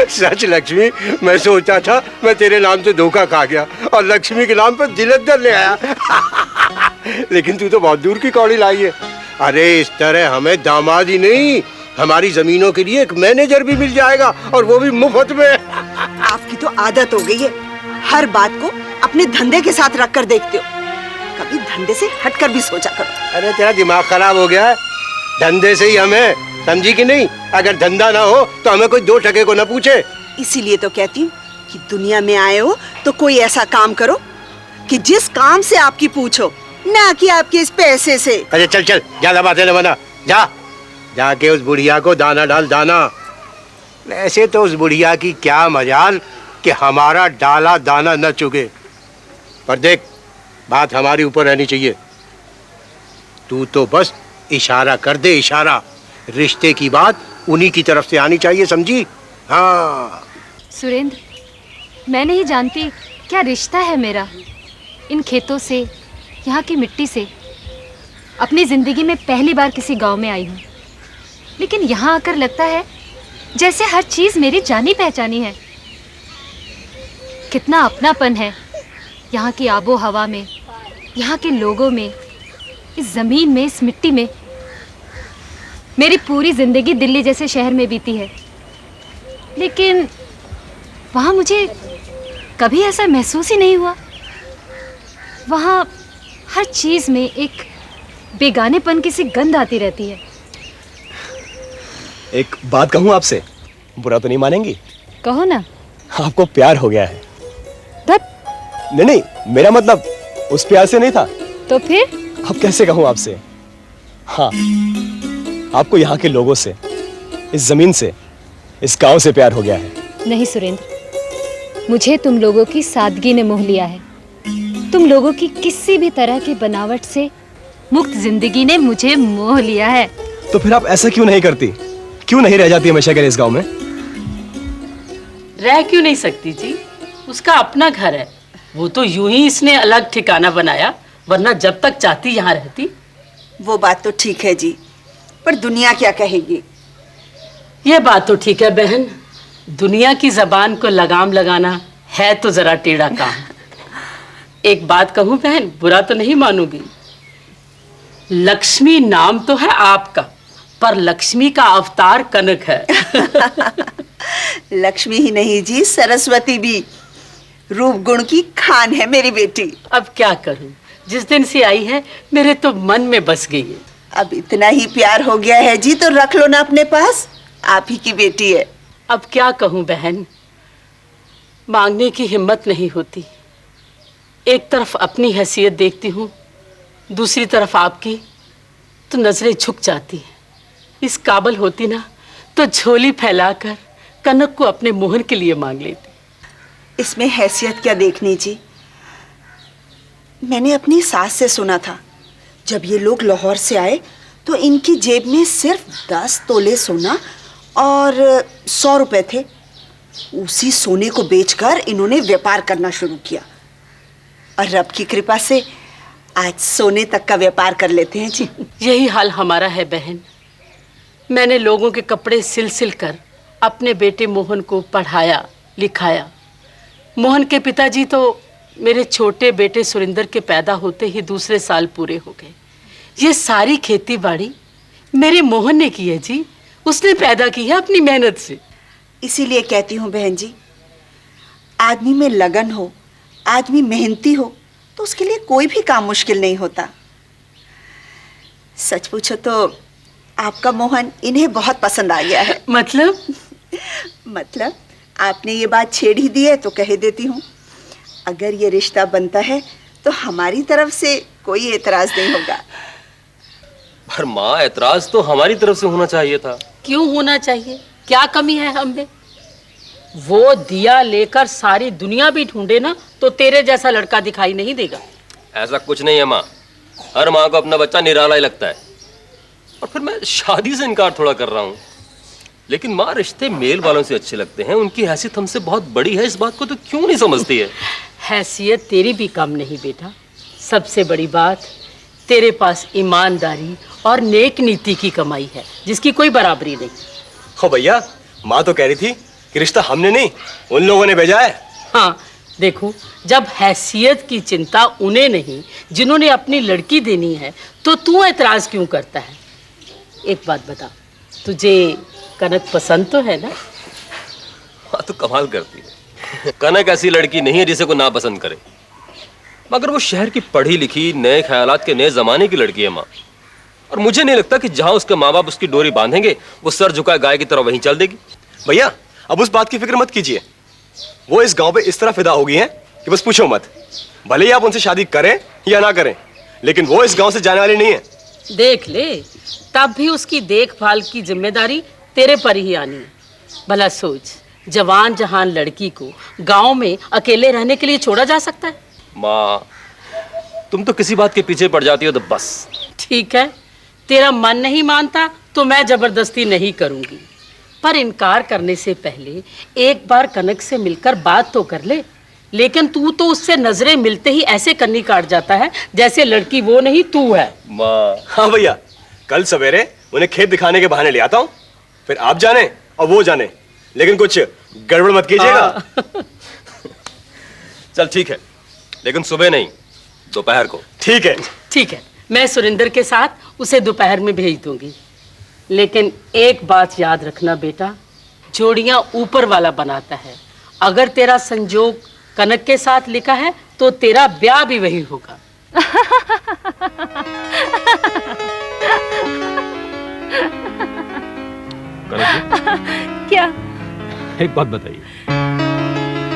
सच लक्ष्मी, मैं सोचा था मैं तेरे नाम से धोखा खा गया और लक्ष्मी के नाम पर दिलत ले आया। लेकिन तू तो बहुत दूर की कौड़ी लाई है। अरे इस तरह हमें दामाद ही नहीं, हमारी जमीनों के लिए एक मैनेजर भी मिल जाएगा, और वो भी मुफ्त में। आपकी तो आदत हो गई है, हर बात को अपने धंधे के साथ रख कर देखते हो, कभी धंधे से हटकर भी सोचा करो। अरे तेरा दिमाग खराब हो गया है, धंधे से ही हमें, समझी कि नहीं? अगर धंधा ना हो तो हमें कोई दो टके को ना पूछे। इसीलिए तो कहती हूँ कि दुनिया में आए हो तो कोई ऐसा काम करो कि जिस काम से आपकी पूछो ना कि आपके इस पैसे से। अरे चल चल, ज्यादा बातें न बना, जा जाके उस बुढ़िया को दाना डाल, दाना। ऐसे तो उस बुढ़िया की क्या मजाल कि हमारा डाला दाना न चुगे, पर देख बात हमारी ऊपर रहनी चाहिए। तू तो बस इशारा कर दे, इशारा। रिश्ते की बात उन्हीं की तरफ से आनी चाहिए, समझी? हाँ। सुरेंद्र, मैं नहीं जानती क्या रिश्ता है मेरा इन खेतों से, यहाँ की मिट्टी से। अपनी जिंदगी में पहली बार किसी गांव में आई हूँ, लेकिन यहाँ आकर लगता है जैसे हर चीज मेरी जानी पहचानी है। कितना अपनापन है यहाँ की आबो हवा में, यहाँ के लोगों में, इस जमीन में, इस मिट्टी में। मेरी पूरी जिंदगी दिल्ली जैसे शहर में बीती है, लेकिन वहाँ मुझे कभी ऐसा महसूस ही नहीं हुआ। वहाँ हर चीज में एक बेगानेपन की सी गंध आती रहती है। एक बात कहूँ आपसे, बुरा तो नहीं मानेंगी? कहो ना। आपको प्यार हो गया है। नहीं नहीं, मेरा मतलब उस प्यार से नहीं था। तो फिर? अब कैसे कहूँ आपसे? हाँ, आपको यहाँ के लोगों से, इस जमीन से, इस गांव से प्यार हो गया है। नहीं सुरेंद्र, मुझे तुम लोगों की सादगी ने मोह लिया है। तुम लोगों की किसी भी तरह की बनावट से मुक्त जिंदगी ने मुझे मोह लिया है। तो फिर आप ऐसा क्यों नहीं करती? क्यों नहीं रह जाती हमेशा के लिए इस गांव में? रह क्यों नहीं सकती जी? उसका अपना घर है। वो तो यूं ही इसने अलग ठिकाना बनाया, वरना जब तक चाहती यहाँ रहती। वो बात तो ठीक है जी, पर दुनिया क्या कहेगी? ये बात तो ठीक है बहन, दुनिया की जबान को लगाम लगाना है तो जरा टेढ़ा काम। एक बात कहूँ बहन, बुरा तो नहीं मानोगी? लक्ष्मी नाम तो है आपका, पर लक्ष्मी का अवतार कनक है। लक्ष्मी ही नहीं जी, सरस्वती भी। रूप गुण की खान है मेरी बेटी। अब क्या करूं, जिस दिन से आई है मेरे तो मन में बस गई है। अब इतना ही प्यार हो गया है जी तो रख लो ना अपने पास, आप ही की बेटी है। अब क्या कहूं बहन, मांगने की हिम्मत नहीं होती। एक तरफ अपनी हैसियत देखती हूँ, दूसरी तरफ आपकी, तो नजरें झुक जाती हैं। इस काबिल होती ना तो झोली फैलाकर कनक को अपने मोहन के लिए मांग लेती। इसमें हैसियत क्या देखनी जी? मैंने अपनी सास से सुना था, जब ये लोग लाहौर से आए तो इनकी जेब में सिर्फ 10 तोले सोना और 100 रुपए थे। उसी सोने को बेचकर इन्होंने व्यापार करना शुरू किया, और रब की कृपा से आज सोने तक का व्यापार कर लेते हैं जी। यही हाल हमारा है बहन। मैंने लोगों के कपड़े सिल कर अपने बेटे मोहन को पढ़ाया लिखाया। मोहन के पिताजी तो मेरे छोटे बेटे सुरेंद्र के पैदा होते ही दूसरे साल पूरे हो गए। ये सारी खेती बाड़ी मेरे मोहन ने की है जी, उसने पैदा की है अपनी मेहनत से। इसीलिए कहती हूँ बहन जी, आदमी में लगन हो, आदमी मेहनती हो, तो उसके लिए कोई भी काम मुश्किल नहीं होता। सच पूछो तो आपका मोहन इन्हें बहुत पसंद आ गया है। मतलब आपने ये बात छेड़ ही दी है तो कह देती हूँ, अगर ये रिश्ता बनता है तो हमारी तरफ से कोई एतराज नहीं होगा। पर माँ, एतराज तो हमारी तरफ से होना चाहिए था। क्यों होना चाहिए? क्या कमी है हम में? वो दिया लेकर सारी दुनिया भी ढूंढे ना तो तेरे जैसा लड़का दिखाई नहीं देगा। ऐसा कुछ नहीं है माँ, हर माँ को अपना बच्चा निराला ही लगता है। और फिर मैं शादी से इनकार थोड़ा कर रहा हूँ, लेकिन माँ रिश्ते मेल वालों से अच्छे लगते हैं। उनकी हैसियत हमसे बहुत बड़ी है, इस बात को तो क्यों नहीं समझती है? हैसियत तेरी भी कम नहीं बेटा। सबसे बड़ी बात, तेरे पास ईमानदारी और नेक नीति की कमाई है, जिसकी कोई बराबरी नहीं। हो भैया, माँ तो कह रही थी कि रिश्ता हमने नहीं उन लोगों ने भेजा है। हाँ देखो, जब हैसियत की चिंता उन्हें नहीं जिन्होंने अपनी लड़की देनी है, तो तू एतराज क्यों करता है? एक बात बता, तुझे कनक पसंद तो है ना? हाँ तो कमाल करती है। कनक ऐसी लड़की नहीं है जिसे को ना पसंद करे, मगर वो शहर की पढ़ी लिखी, नए ख्यालात के नए जमाने की लड़की है माँ। और मुझे नहीं लगता कि जहाँ उसके माँ बाप उसकी डोरी बांधेंगे वो सर झुकाए गाय की तरह वहीं चल देगी। भैया अब उस बात की फिक्र मत कीजिए, वो इस गांव पे इस तरह फिदा हो गई हैं कि बस पूछो मत। भले ही आप उनसे शादी करें या ना करें, लेकिन वो इस गांव से जाने वाली नहीं है। देख ले, तब भी उसकी देखभाल की जिम्मेदारी तेरे पर ही आनी है। भला सोच, जवान जहान लड़की को गांव में अकेले रहने के लिए छोड़ा जा सकता है? माँ, तुम तो किसी बात के पीछे पड़ जाती हो तो बस। ठीक है, तेरा मन नहीं मानता तो मैं जबरदस्ती नहीं करूंगी, पर इनकार करने से पहले एक बार कनक से मिलकर बात तो कर ले। लेकिन तू तो उससे नजरें मिलते ही ऐसे कन्नी काट जाता है जैसे लड़की वो नहीं तू है। माँ, हाँ भैया, कल सवेरे उन्हें खेत दिखाने के बहाने ले आता हूँ, फिर आप जाने और वो जाने, लेकिन कुछ गड़बड़ मत कीजिएगा। चल ठीक है, लेकिन सुबह नहीं, दोपहर को। ठीक है। ठीक है, मैं सुरेंद्र के साथ उसे दोपहर में भेज दूंगी। लेकिन एक बात याद रखना बेटा, जोड़ियां ऊपर वाला बनाता है। अगर तेरा संजोग कनक के साथ लिखा है तो तेरा ब्याह भी वही होगा। क्या? एक बात बताइए,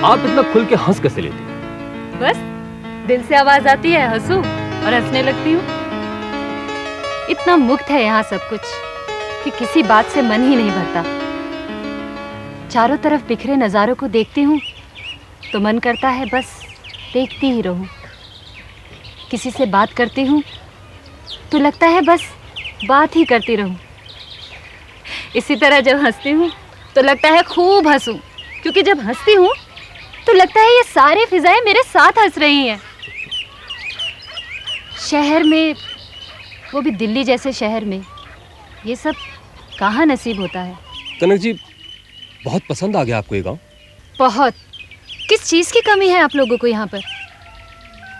आप इतना खुल के हंस कैसे लेती हैं? बस दिल से आवाज आती है, हंसू और हंसने लगती हूँ। इतना मुक्त है यहाँ सब कुछ कि किसी बात से मन ही नहीं भरता। चारों तरफ बिखरे नजारों को देखती हूँ तो मन करता है बस देखती ही रहूं। किसी से बात करती हूँ तो लगता है बस बात ही करती रहूं। इसी तरह जब हंसती हूँ तो लगता है खूब हंसूं, क्योंकि जब हंसती हूँ तो लगता है ये सारी फिजाएं मेरे साथ हंस रही हैं। शहर में, वो भी दिल्ली जैसे शहर में, ये सब कहाँ नसीब होता है। कनक जी, बहुत पसंद आ गया आपको ये गाँव? बहुत। किस चीज़ की कमी है आप लोगों को यहाँ पर?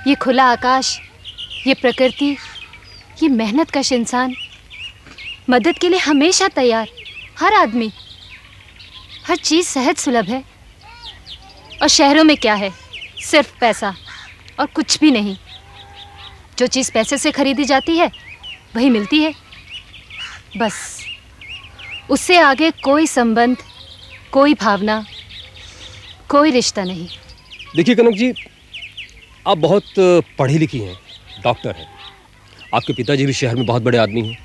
ये खुला आकाश, ये प्रकृति, ये मेहनत कश इंसान, मदद के लिए हमेशा तैयार हर आदमी, हर चीज़ सहज सुलभ है। और शहरों में क्या है? सिर्फ पैसा और कुछ भी नहीं। जो चीज़ पैसे से खरीदी जाती है वही मिलती है, बस। उससे आगे कोई संबंध, कोई भावना, कोई रिश्ता नहीं। देखिए कनक जी, आप बहुत पढ़ी लिखी हैं, डॉक्टर हैं, आपके पिताजी भी शहर में बहुत बड़े आदमी हैं।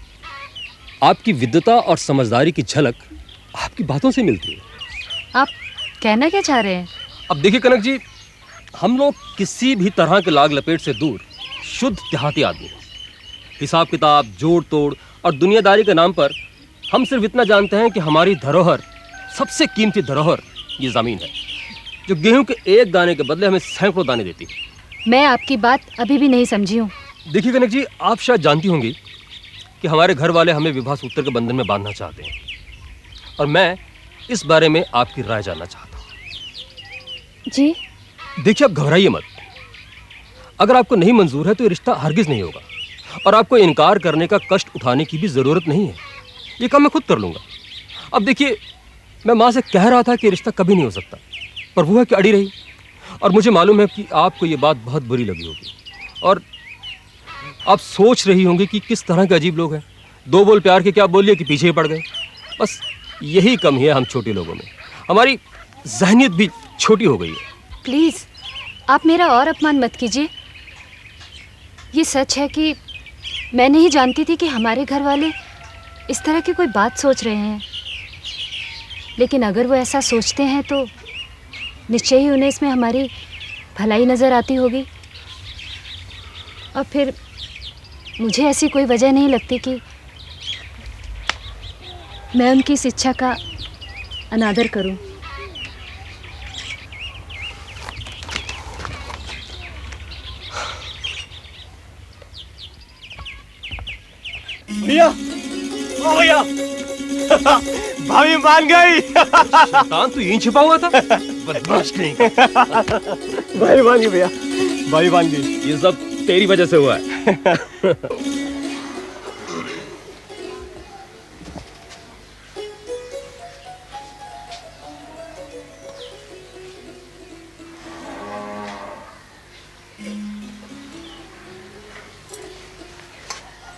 आपकी विद्वता और समझदारी की झलक आपकी बातों से मिलती है। आप कहना क्या चाह रहे हैं? अब देखिए कनक जी, हम लोग किसी भी तरह के लाग लपेट से दूर शुद्ध देहाती आदमी हैं। हिसाब किताब, जोड़ तोड़ और दुनियादारी के नाम पर हम सिर्फ इतना जानते हैं कि हमारी धरोहर, सबसे कीमती धरोहर, ये ज़मीन है, जो गेहूं के एक दाने के बदले हमें सैकड़ों दाने देती है। मैं आपकी बात अभी भी नहीं समझी हूँ। देखिए कनक जी, आप शायद जानती होंगी कि हमारे घर वाले हमें विवाह सूत्र के बंधन में बांधना चाहते हैं, और मैं इस बारे में आपकी राय जानना चाहता हूँ। जी? देखिए, आप घबराइए मत। अगर आपको नहीं मंजूर है तो ये रिश्ता हरगिज नहीं होगा, और आपको इनकार करने का कष्ट उठाने की भी ज़रूरत नहीं है। ये काम मैं खुद कर लूँगा। अब देखिए, मैं माँ से कह रहा था कि रिश्ता कभी नहीं हो सकता, पर वो है कि अड़ी रही, और मुझे मालूम है कि आपको ये बात बहुत बुरी लगी होगी, और आप सोच रही होंगी कि किस तरह के अजीब लोग हैं। दो बोल प्यार के क्या बोल लिए कि पीछे ही पड़ गए। बस यही कमी है हम छोटे लोगों में, हमारी जहनियत भी छोटी हो गई है। प्लीज़ आप मेरा और अपमान मत कीजिए। ये सच है कि मैं नहीं जानती थी कि हमारे घर वाले इस तरह की कोई बात सोच रहे हैं, लेकिन अगर वो ऐसा सोचते हैं तो निश्चय ही उन्हें इसमें हमारी भलाई नज़र आती होगी। और फिर मुझे ऐसी कोई वजह नहीं लगती कि मैं उनकी इस इच्छा का अनादर करूं। भैया, ओ भैया, भाभी मान गई। शैतान, तू यहीं छिपा हुआ था? बदमाश नहीं। भाई मान गई भैया, भाई मान गई। ये सब तेरी वजह से हुआ है।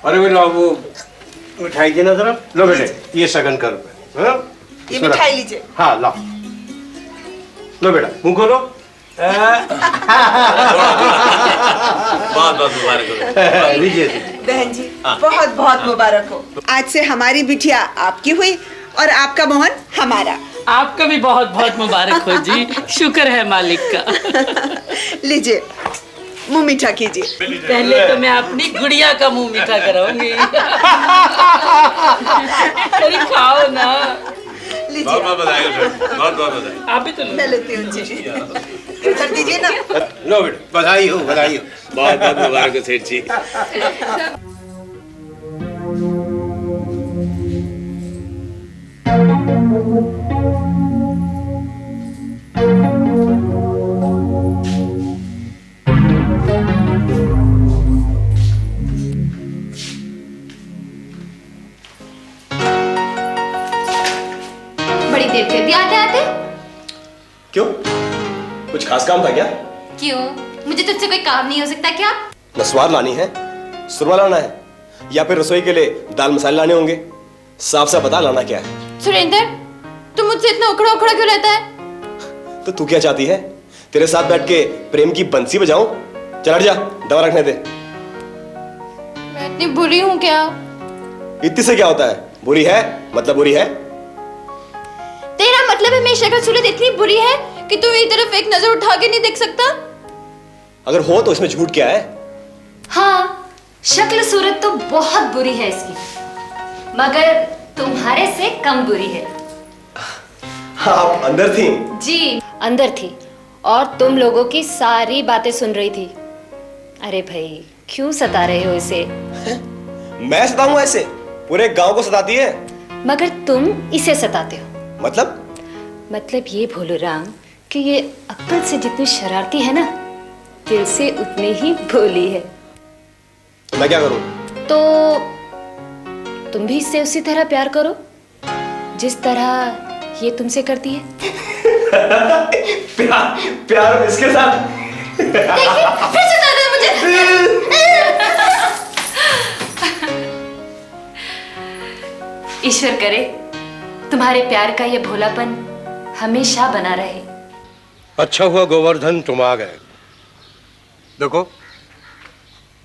अरे बेटा, वो मिठाई देना जरा। लो बेटे, ये सगन कर। ये मिठाई लीजिए। हाँ लाओ। लो बेटा, मुंह खोलो। बहुत बहुत मुबारक हो। लीजिए। बहन जी बहुत बहुत मुबारक हो। आज से हमारी बिटिया आपकी हुई और आपका मोहन हमारा। आपका भी बहुत बहुत मुबारक हो जी। शुक्र है मालिक का। लीजिए मुंह मीठा कीजिए। पहले तो मैं अपनी गुड़िया का मुंह मीठा कराऊंगी। अरे खाओ ना। लीजिए बहुत बहुत बधाई हो सर, बहुत बहुत बधाई। आप भी तो लो। मैं लेती हूँ जी। इधर दीजिए ना। लो बेटा, बधाई हो बधाई हो। बहुत बहुत मुबारक हो सेठ जी। बड़ी देर कर दी आते आते। क्यों, कुछ खास काम था क्या? क्यों, मुझे तुझसे कोई काम नहीं हो सकता क्या? नस्वार लानी है, सुरमा लाना है, या फिर रसोई के लिए दाल मसाले लाने होंगे? साफ साफ बता लाना क्या है। सुरेंद्र, तू मुझसे इतना उखड़ा उखड़ा क्यों रहता है? तो तू क्या चाहती है, तेरे साथ बैठ के प्रेम की बंसी बजाऊं? चल हट जा, दवा रखने दे। मैं इतनी बुरी हूँ क्या? इतनी से क्या होता है, बुरी है मतलब बुरी है। तेरा मतलब है मेरी शक्ल सूरत इतनी बुरी है कि तू मेरी तरफ एक नजर उठा के नहीं देख सकता? अगर हो तो इसमें झूठ क्या है? हाँ, शक्ल सूरत तो बहुत बुरी है इसकी, मगर तुम्हारे से कम बुरी है। आप अंदर थी? जी अंदर थी और तुम लोगों की सारी बातें सुन रही थी। अरे भाई क्यों सता रहे हो इसे? मैं सताऊं ऐसे? पूरे गांव को सताती है। मगर तुम इसे सताते हो। मतलब ये भोलू राम कि ये अक्ल से जितनी शरारती है ना, दिल से उतनी ही भोली है। तो मैं क्या करूं? तो तुम भी इससे उसी तरह प्यार करो जिस तरह ये तुमसे करती है। प्यार इसके साथ? देखिए, फिर सता रहे मुझे। ईश्वर करे तुम्हारे प्यार का ये भोलापन हमेशा बना रहे। अच्छा हुआ गोवर्धन तुम आ गए। देखो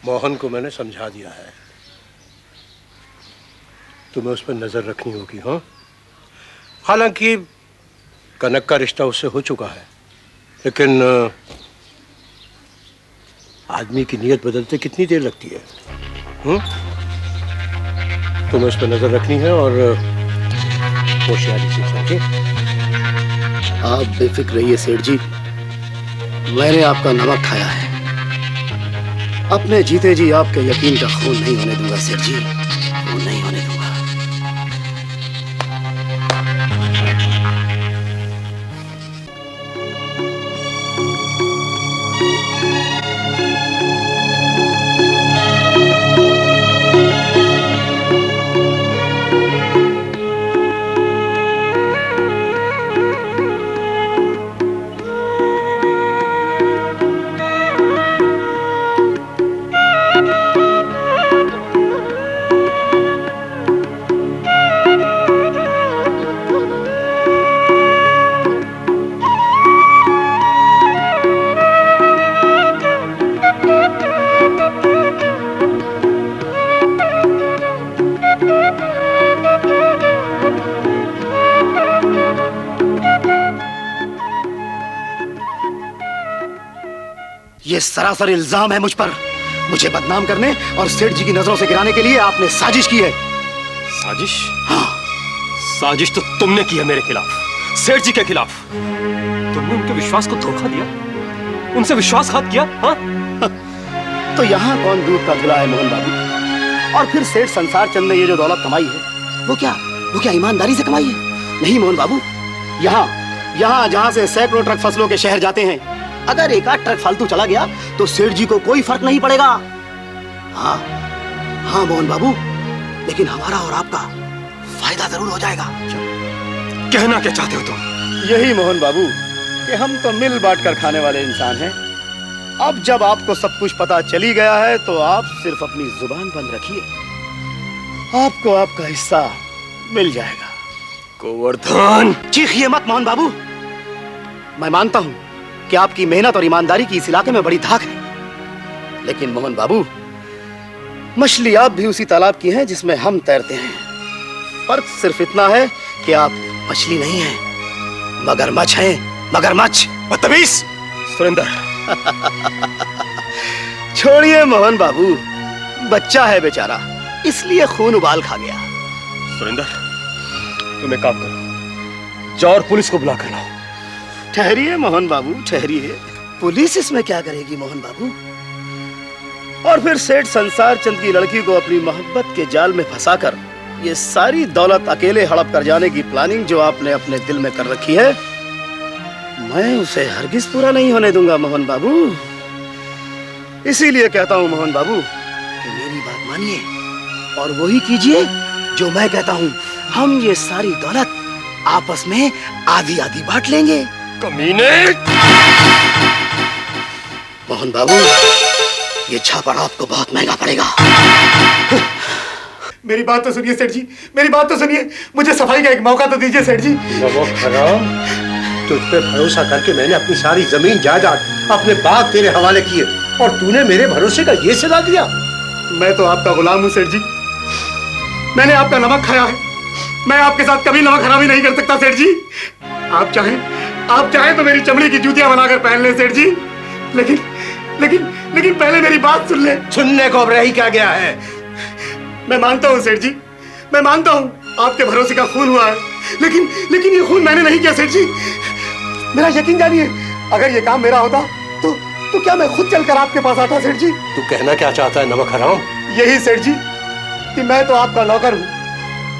मोहन को मैंने समझा दिया है, तुम्हें उस पर नजर रखनी होगी। हाँ, हालांकि कनक का रिश्ता उससे हो चुका है, लेकिन आदमी की नीयत बदलते कितनी देर लगती है। तुम्हें उस पर नजर रखनी है और होशियारी से, समझे? आप बेफिक्र रहिए सेठ जी, मैंने आपका नमक खाया है। अपने जीते जी आपके यकीन का खून नहीं होने दूंगा सेठ जी, खून नहीं होने दूंगा। ये सरासर इल्जाम है मुझ पर। मुझे बदनाम करने और सेठ जी की नजरों से गिराने के लिए आपने साजिश की है। साजिश? हाँ, साजिश तो तुमने की है मेरे खिलाफ, सेठ जी के खिलाफ। तुमने उनके विश्वास को धोखा दिया, उनसे विश्वासघात किया। हाँ? तो यहाँ कौन दूध का धुला है मोहन बाबू? और फिर सेठ संसार चंद ने ये जो दौलत कमाई है वो क्या ईमानदारी से कमाई है? नहीं मोहन बाबू, यहाँ जहाँ से सैकड़ों ट्रक फसलों के शहर जाते हैं, अगर एक आध ट्रक फालतू चला गया तो सेठ जी को कोई फर्क नहीं पड़ेगा। हाँ मोहन बाबू, लेकिन हमारा और आपका फायदा जरूर हो जाएगा। कहना क्या चाहते हो तुम? यही मोहन बाबू कि हम तो मिल बांट कर खाने वाले इंसान हैं। अब जब आपको सब कुछ पता चली गया है तो आप सिर्फ अपनी जुबान बंद रखिए, आपको आपका हिस्सा मिल जाएगा। गोवर्धन! चीखिए मत मोहन बाबू। मैं मानता हूं कि आपकी मेहनत और ईमानदारी की इस इलाके में बड़ी धाक है, लेकिन मोहन बाबू, मछली आप भी उसी तालाब की हैं जिसमें हम तैरते हैं। फर्क सिर्फ इतना है कि आप मछली नहीं हैं, मगरमच्छ हैं, मगरमच्छ। बदतमीज! सुरेंद्र! छोड़िए मोहन बाबू, बच्चा है बेचारा, इसलिए खून उबाल खा गया। सुरेंद्र, तुम एक काम करो, जाओ और पुलिस को बुला कर लाओ। ठहरिए मोहन बाबू, ठहरिए। पुलिस इसमें क्या करेगी मोहन बाबू? और फिर सेठ संसार चंद की लड़की को अपनी मोहब्बत के जाल में फंसाकर ये सारी दौलत अकेले हड़प कर जाने की प्लानिंग जो आपने अपने दिल में कर रखी है, मैं उसे हरगिज पूरा नहीं होने दूंगा मोहन बाबू। इसीलिए कहता हूं मोहन बाबू कि मेरी बात मानिए और वही कीजिए जो मैं कहता हूं। हम ये सारी दौलत आपस में आधी आधी बांट लेंगे। कमीने! मोहन बाबू, ये छापड़ आपको बहुत महंगा पड़ेगा। मेरी बात तो सुनिए सेठ जी, मेरी बात तो सुनिए, मुझे सफाई का एक मौका तो दीजिए सेठ जी। नमक हराम, तुझ पे भरोसा करके मैंने अपनी सारी जमीन जायदाद, अपने बाग तेरे हवाले किए और तूने मेरे भरोसे का ये सिला दिया। मैं तो आपका गुलाम हूँ सेठ जी, मैंने आपका नमक खाया है, मैं आपके साथ कभी नमक हरामी नहीं कर सकता सेठ जी। आप चाहें तो मेरी चमड़ी की जूतियां बनाकर पहन ले सेठ जी, लेकिन लेकिन लेकिन पहले मेरी बात सुन ले। सुनने को अब रह ही क्या गया है? मैं मानता हूँ सेठ जी, मैं मानता हूँ आपके भरोसे का खून हुआ है, लेकिन ये खून मैंने नहीं किया सेठ जी। मेरा यकीन जानिए, अगर ये काम मेरा होता तो क्या मैं खुद चलकर आपके पास आता सेठ जी? तू कहना क्या चाहता है नमक हराम? यही सेठ जी कि मैं तो आपका नौकर हूँ,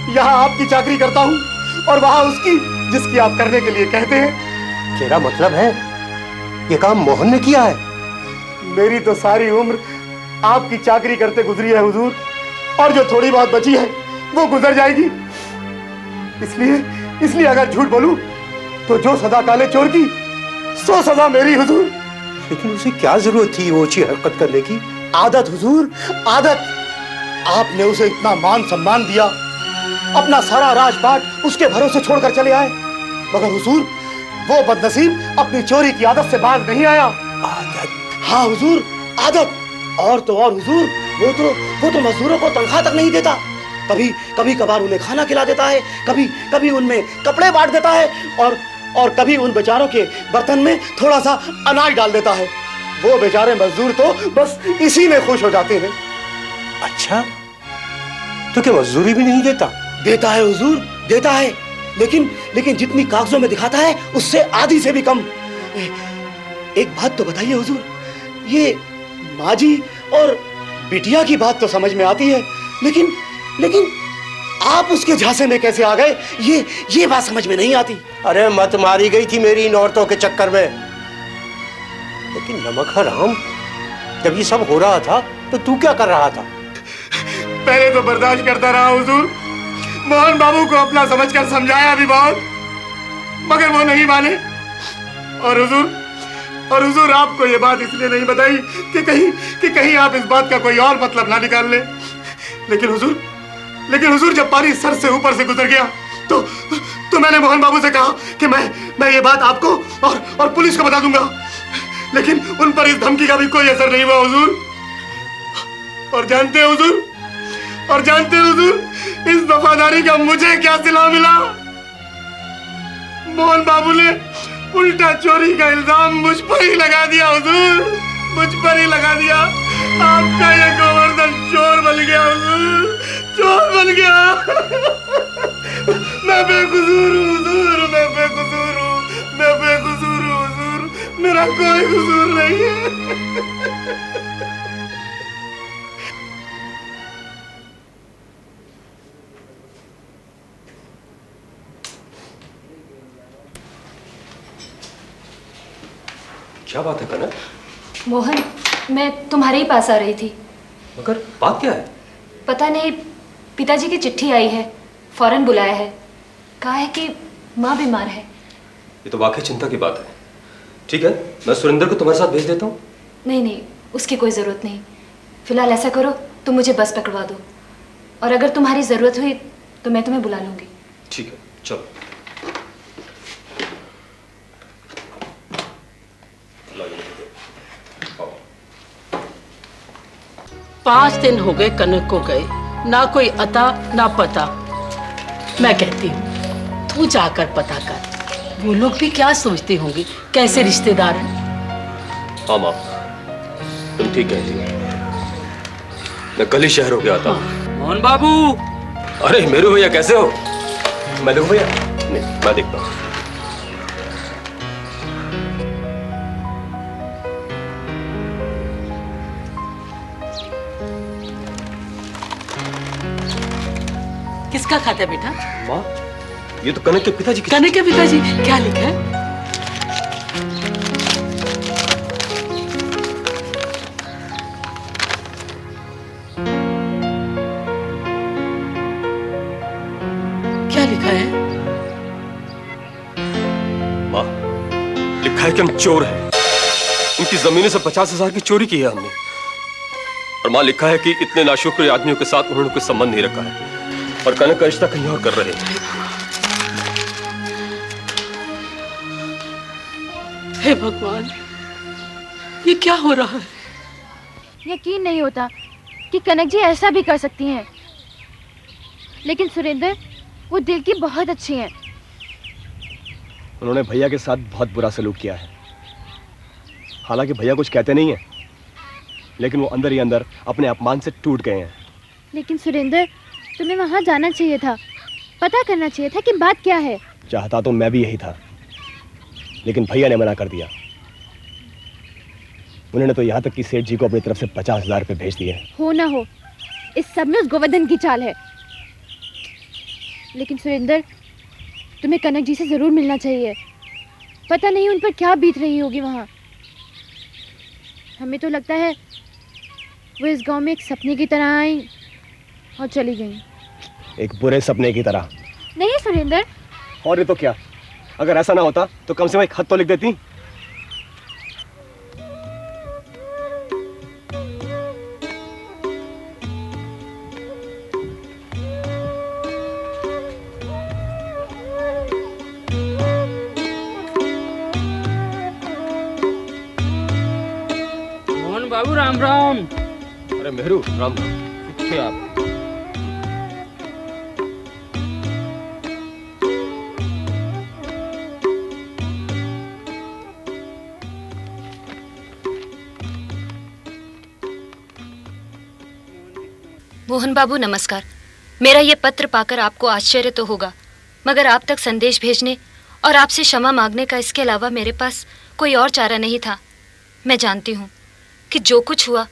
यहाँ आपकी चाकरी करता हूँ और वहाँ उसकी जिसकी आप करने के लिए कहते हैं। तेरा मतलब है ये काम मोहन ने किया है? मेरी तो सारी उम्र आपकी चाकरी करते गुजरी है हुजूर, और जो थोड़ी बहुत बची है वो गुजर जाएगी। इसलिए अगर झूठ बोलूं तो जो सजा काले चोर की, सो सजा मेरी हुजूर। लेकिन उसे क्या जरूरत थी वो ऊंची हरकत करने की? आदत हुजूर, आदत। आपने उसे इतना मान सम्मान दिया, अपना सारा राजपाट उसके भरोसे छोड़कर चले आए, मगर हुजूर वो बदनसीब अपनी चोरी की आदत से बाज नहीं आया। आदत? हाँ हुजूर, आदत। और तो और हुजूर, वो तो मजदूरों को तनख्वाह तक नहीं देता। कभी कभार उन्हें खाना खिला देता है, कभी उनमें कपड़े बांट देता है, और कभी उन बेचारों के बर्तन में थोड़ा सा अनाज डाल देता है। वो बेचारे मजदूर तो बस इसी में खुश हो जाते हैं। अच्छा, तो क्या मजदूरी भी नहीं देता? देता है हुजूर, देता है, लेकिन जितनी कागजों में दिखाता है उससे आधी से भी कम। एक बात तो बताइए हुजूर, ये माजी और बिटिया की बात तो समझ में आती है, लेकिन आप उसके झांसे में कैसे आ गए, ये बात समझ में नहीं आती। अरे मत मारी गई थी मेरी इन औरतों के चक्कर में। लेकिन नमक हराम, जब ये सब हो रहा था तो तू क्या कर रहा था? पहले तो बर्दाश्त करता रहा हुजूर, मोहन बाबू को अपना समझकर समझाया भी बहुत, मगर वो नहीं माने। और हुजूर आपको ये बात इसलिए नहीं बताई कि कहीं आप इस बात का कोई और मतलब ना निकाल ले। लेकिन हुजूर जब पानी सर से ऊपर से गुजर गया तो मैंने मोहन बाबू से कहा कि मैं ये बात आपको और पुलिस को बता दूंगा, लेकिन उन पर इस धमकी का भी कोई असर नहीं हुआ हुजूर। और जानते हैं हुजूर, इस वफादारी का मुझे क्या सिला मिला? मोहन बाबू ने उल्टा चोरी का इल्जाम मुझ पर ही लगा दिया हुजूर, मुझ पर ही लगा दिया। आपका ये गोवर्धन चोर बन गया हुजूर, चोर बन गया। मैं बेकसूर हूँ हुजूर, मैं बेकसूर हूँ हुजूर, मेरा कोई कसूर नहीं है। क्या बात है कनक? मोहन, मैं तुम्हारे ही पास आ रही थी। मगर बात क्या है? पता नहीं, पिताजी की चिट्ठी आई है, फौरन बुलाया है, कहा है कि माँ बीमार है। ये तो वाकई चिंता की बात है। ठीक है, मैं सुरेंद्र को तुम्हारे साथ भेज देता हूँ। नहीं, उसकी कोई ज़रूरत नहीं। फिलहाल ऐसा करो, तुम मुझे बस पकड़वा दो, और अगर तुम्हारी ज़रूरत हुई तो मैं तुम्हें बुला लूँगी। ठीक है, चलो। 5 दिन हो गए कनक को गए, ना कोई अता ना पता। मैं कहती हूँ तू जाकर पता कर, वो लोग भी क्या सोचते होंगे, कैसे रिश्तेदार हैं। हाँ माँ, तुम ठीक कहती हो। मैं कल ही शहर हो गया था। मोहन बाबू। अरे मेरू भैया कैसे हो? मैं देखूं भैया? नहीं, मैं देखता हूँ। किसका खाता है बेटा? माँ, ये तो कनक के पिताजी की। कनक के पिताजी? क्या लिखा है? क्या लिखा है? माँ, लिखा है कि हम चोर हैं। उनकी जमीनों से 50,000 की चोरी की है हमने। और माँ, लिखा है कि इतने नाशुक्र आदमियों के साथ उन्होंने कोई संबंध नहीं रखा है और कनक का रिश्ता कहीं और कर रहे हैं। हे भगवान, ये क्या हो रहा है? यकीन नहीं होता कि कनक जी ऐसा भी कर सकती हैं। लेकिन सुरेंद्र, वो दिल की बहुत अच्छी हैं। उन्होंने भैया के साथ बहुत बुरा सलूक किया है। हालांकि भैया कुछ कहते नहीं हैं, लेकिन वो अंदर ही अंदर अपने अपमान से टूट गए हैं। लेकिन सुरेंद्र, तुम्हें वहां जाना चाहिए था, पता करना चाहिए था कि बात क्या है। चाहता तो मैं भी यही था, लेकिन भैया ने मना कर दिया। उन्होंने तो यहाँ तक कि सेठ जी को अपनी तरफ से 50,000 रुपए भेज दिए। हो ना हो, इस सब में उस गोवर्धन की चाल है। लेकिन सुरेंद्र, तुम्हें कनक जी से जरूर मिलना चाहिए। पता नहीं उन पर क्या बीत रही होगी वहाँ। हमें तो लगता है वो इस गांव में एक सपने की तरह आई और चली गई। एक बुरे सपने की तरह। नहीं सुरेंद्र। और ये तो क्या, अगर ऐसा ना होता तो कम से कम एक खत तो लिख देती। मोहन बाबू राम राम। अरे मेहरू, राम राम। कितने आप? मोहन बाबू नमस्कार। मेरा ये पत्र पाकर आपको आश्चर्य तो होगा, मगर आप तक संदेश भेजने और आपसे क्षमा मांगने का इसके अलावा मेरे पास कोई और चारा नहीं था। मैं जानती हूँ कि जो कुछ हुआ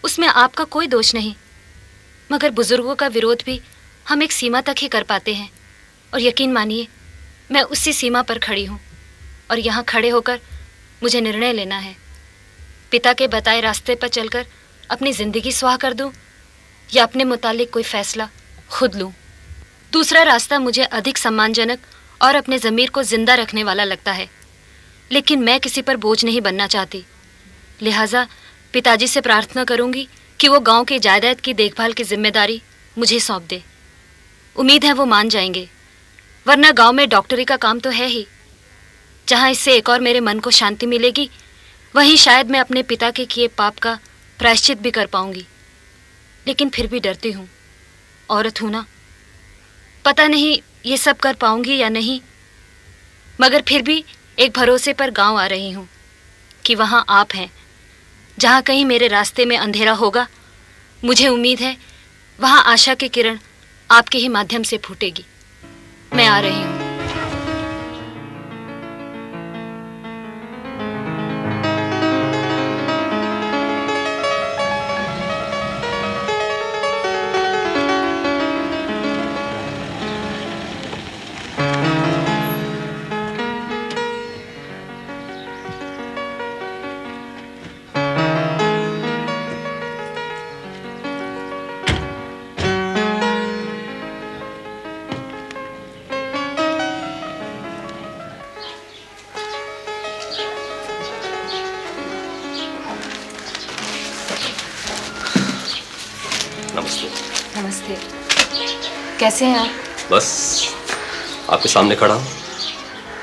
उसमें आपका कोई दोष नहीं, मगर बुजुर्गों का विरोध भी हम एक सीमा तक ही कर पाते हैं। और यकीन मानिए, मैं उसी सीमा पर खड़ी हूँ और यहाँ खड़े होकर मुझे निर्णय लेना है। पिता के बताए रास्ते पर चलकर अपनी ज़िंदगी स्वाह कर दूँ या अपने मुतालिक कोई फैसला खुद लूँ। दूसरा रास्ता मुझे अधिक सम्मानजनक और अपने ज़मीर को जिंदा रखने वाला लगता है। लेकिन मैं किसी पर बोझ नहीं बनना चाहती, लिहाजा पिताजी से प्रार्थना करूंगी कि वो गांव के जायदाद की देखभाल की जिम्मेदारी मुझे सौंप दे। उम्मीद है वो मान जाएंगे, वरना गांव में डॉक्टरी का काम तो है ही। जहां इससे एक और मेरे मन को शांति मिलेगी, वहीं शायद मैं अपने पिता के किए पाप का प्रायश्चित भी कर पाऊंगी। लेकिन फिर भी डरती हूँ, औरत हूँ ना, पता नहीं ये सब कर पाऊंगी या नहीं। मगर फिर भी एक भरोसे पर गांव आ रही हूँ कि वहाँ आप हैं। जहाँ कहीं मेरे रास्ते में अंधेरा होगा, मुझे उम्मीद है वहाँ आशा की किरण आपके ही माध्यम से फूटेगी। मैं आ रही हूँ। नमस्ते। नमस्ते। कैसे हैं आप? बस आपके सामने खड़ा हूँ।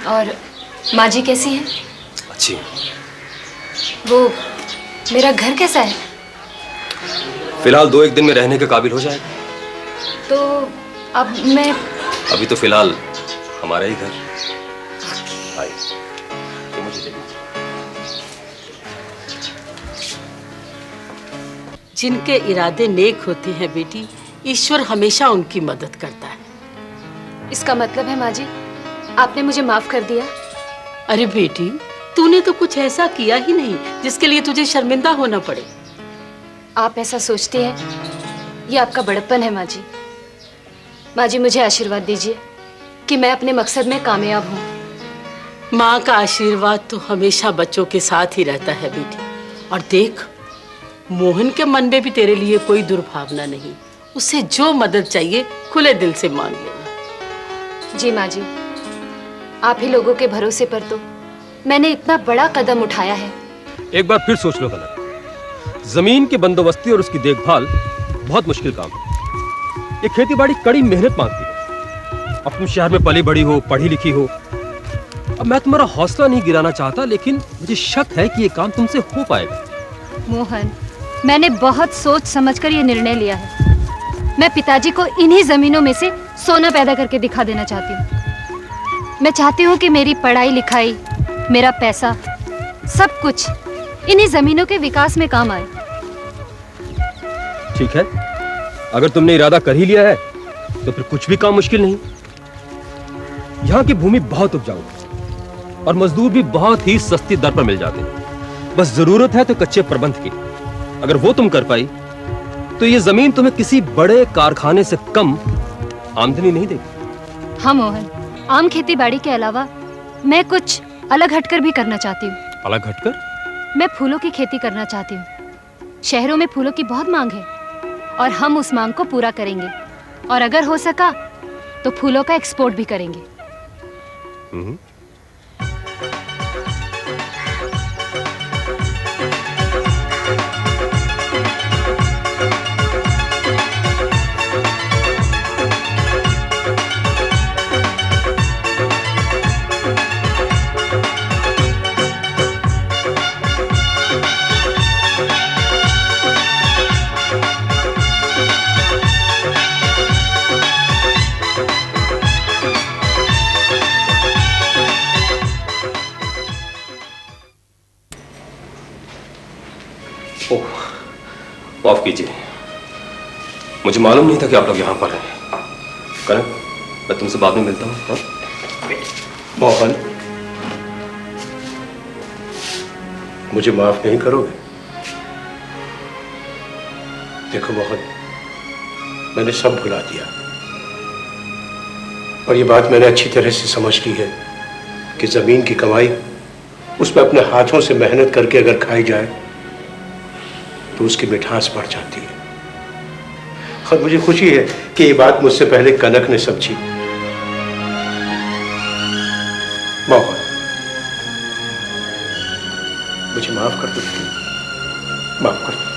और माँ जी कैसी हैं? अच्छी। वो मेरा घर कैसा है? फिलहाल 2-1 दिन में रहने के काबिल हो जाएगा। तो अब मैं अभी तो फिलहाल हमारा ही घर। आइए, ये मुझे दे दीजिए। जिनके इरादे नेक होते हैं बेटी, ईश्वर हमेशा उनकी मदद करता है। इसका मतलब है माँ जी, आपने मुझे माफ कर दिया? अरे बेटी, तूने तो कुछ ऐसा किया ही नहीं जिसके लिए तुझे शर्मिंदा होना पड़े। आप ऐसा सोचते हैं, ये आपका बड़प्पन है माँ जी। माँ जी, मुझे आशीर्वाद दीजिए कि मैं अपने मकसद में कामयाब हूँ। माँ का आशीर्वाद तो हमेशा बच्चों के साथ ही रहता है बेटी। और देख, मोहन के मन में भी तेरे लिए कोई दुर्भावना नहीं। उसे जो मदद चाहिए खुले दिल से मांग लेना। जी माँ जी, आप ही लोगों के भरोसे पर तो मैंने इतना बड़ा कदम उठाया है। एक बार फिर सोच लो गलत। जमीन की बंदोबस्ती और उसकी देखभाल बहुत मुश्किल काम है। ये खेती बाड़ी कड़ी मेहनत मांगती है। अब तुम शहर में पली बड़ी हो, पढ़ी लिखी हो। अब मैं तुम्हारा हौसला नहीं गिराना चाहता, लेकिन मुझे शक है कि ये काम तुमसे हो पाएगा। मोहन, मैंने बहुत सोच समझकर ये निर्णय लिया है। मैं पिताजी को इन्हीं जमीनों में से सोना पैदा करके दिखा देना चाहती हूँ। मैं चाहती हूँ कि मेरी पढ़ाई लिखाई, मेरा पैसा, सब कुछ इन्हीं जमीनों के विकास में काम आए। ठीक है, अगर तुमने इरादा कर ही लिया है तो फिर कुछ भी काम मुश्किल नहीं। यहाँ की भूमि बहुत उपजाऊ है और मजदूर भी बहुत ही सस्ती दर पर मिल जाते हैं। बस जरूरत है तो कच्चे प्रबंध की। अगर वो तुम कर पाई तो ये जमीन तुम्हें किसी बड़े कारखाने से कम आमदनी नहीं देगी। हाँ मोहन, आम खेती बाड़ी के अलावा मैं कुछ अलग हटकर भी करना चाहती हूँ। अलग हटकर? मैं फूलों की खेती करना चाहती हूँ। शहरों में फूलों की बहुत मांग है और हम उस मांग को पूरा करेंगे। और अगर हो सका तो फूलों का एक्सपोर्ट भी करेंगे। माफ कीजिए, मुझे मालूम नहीं था कि आप लोग यहाँ पर हैं। कनक, मैं तुमसे बाद में मिलता हूँ। मोहन, मुझे माफ नहीं करोगे? देखो मोहन, मैंने सब भुला दिया और ये बात मैंने अच्छी तरह से समझ ली है कि जमीन की कमाई उसमें अपने हाथों से मेहनत करके अगर खाई जाए तो उसकी मिठास बढ़ जाती है। और मुझे खुशी है कि ये बात मुझसे पहले कनक ने समझी। मोहन, मुझे माफ कर दो, माफ कर दो।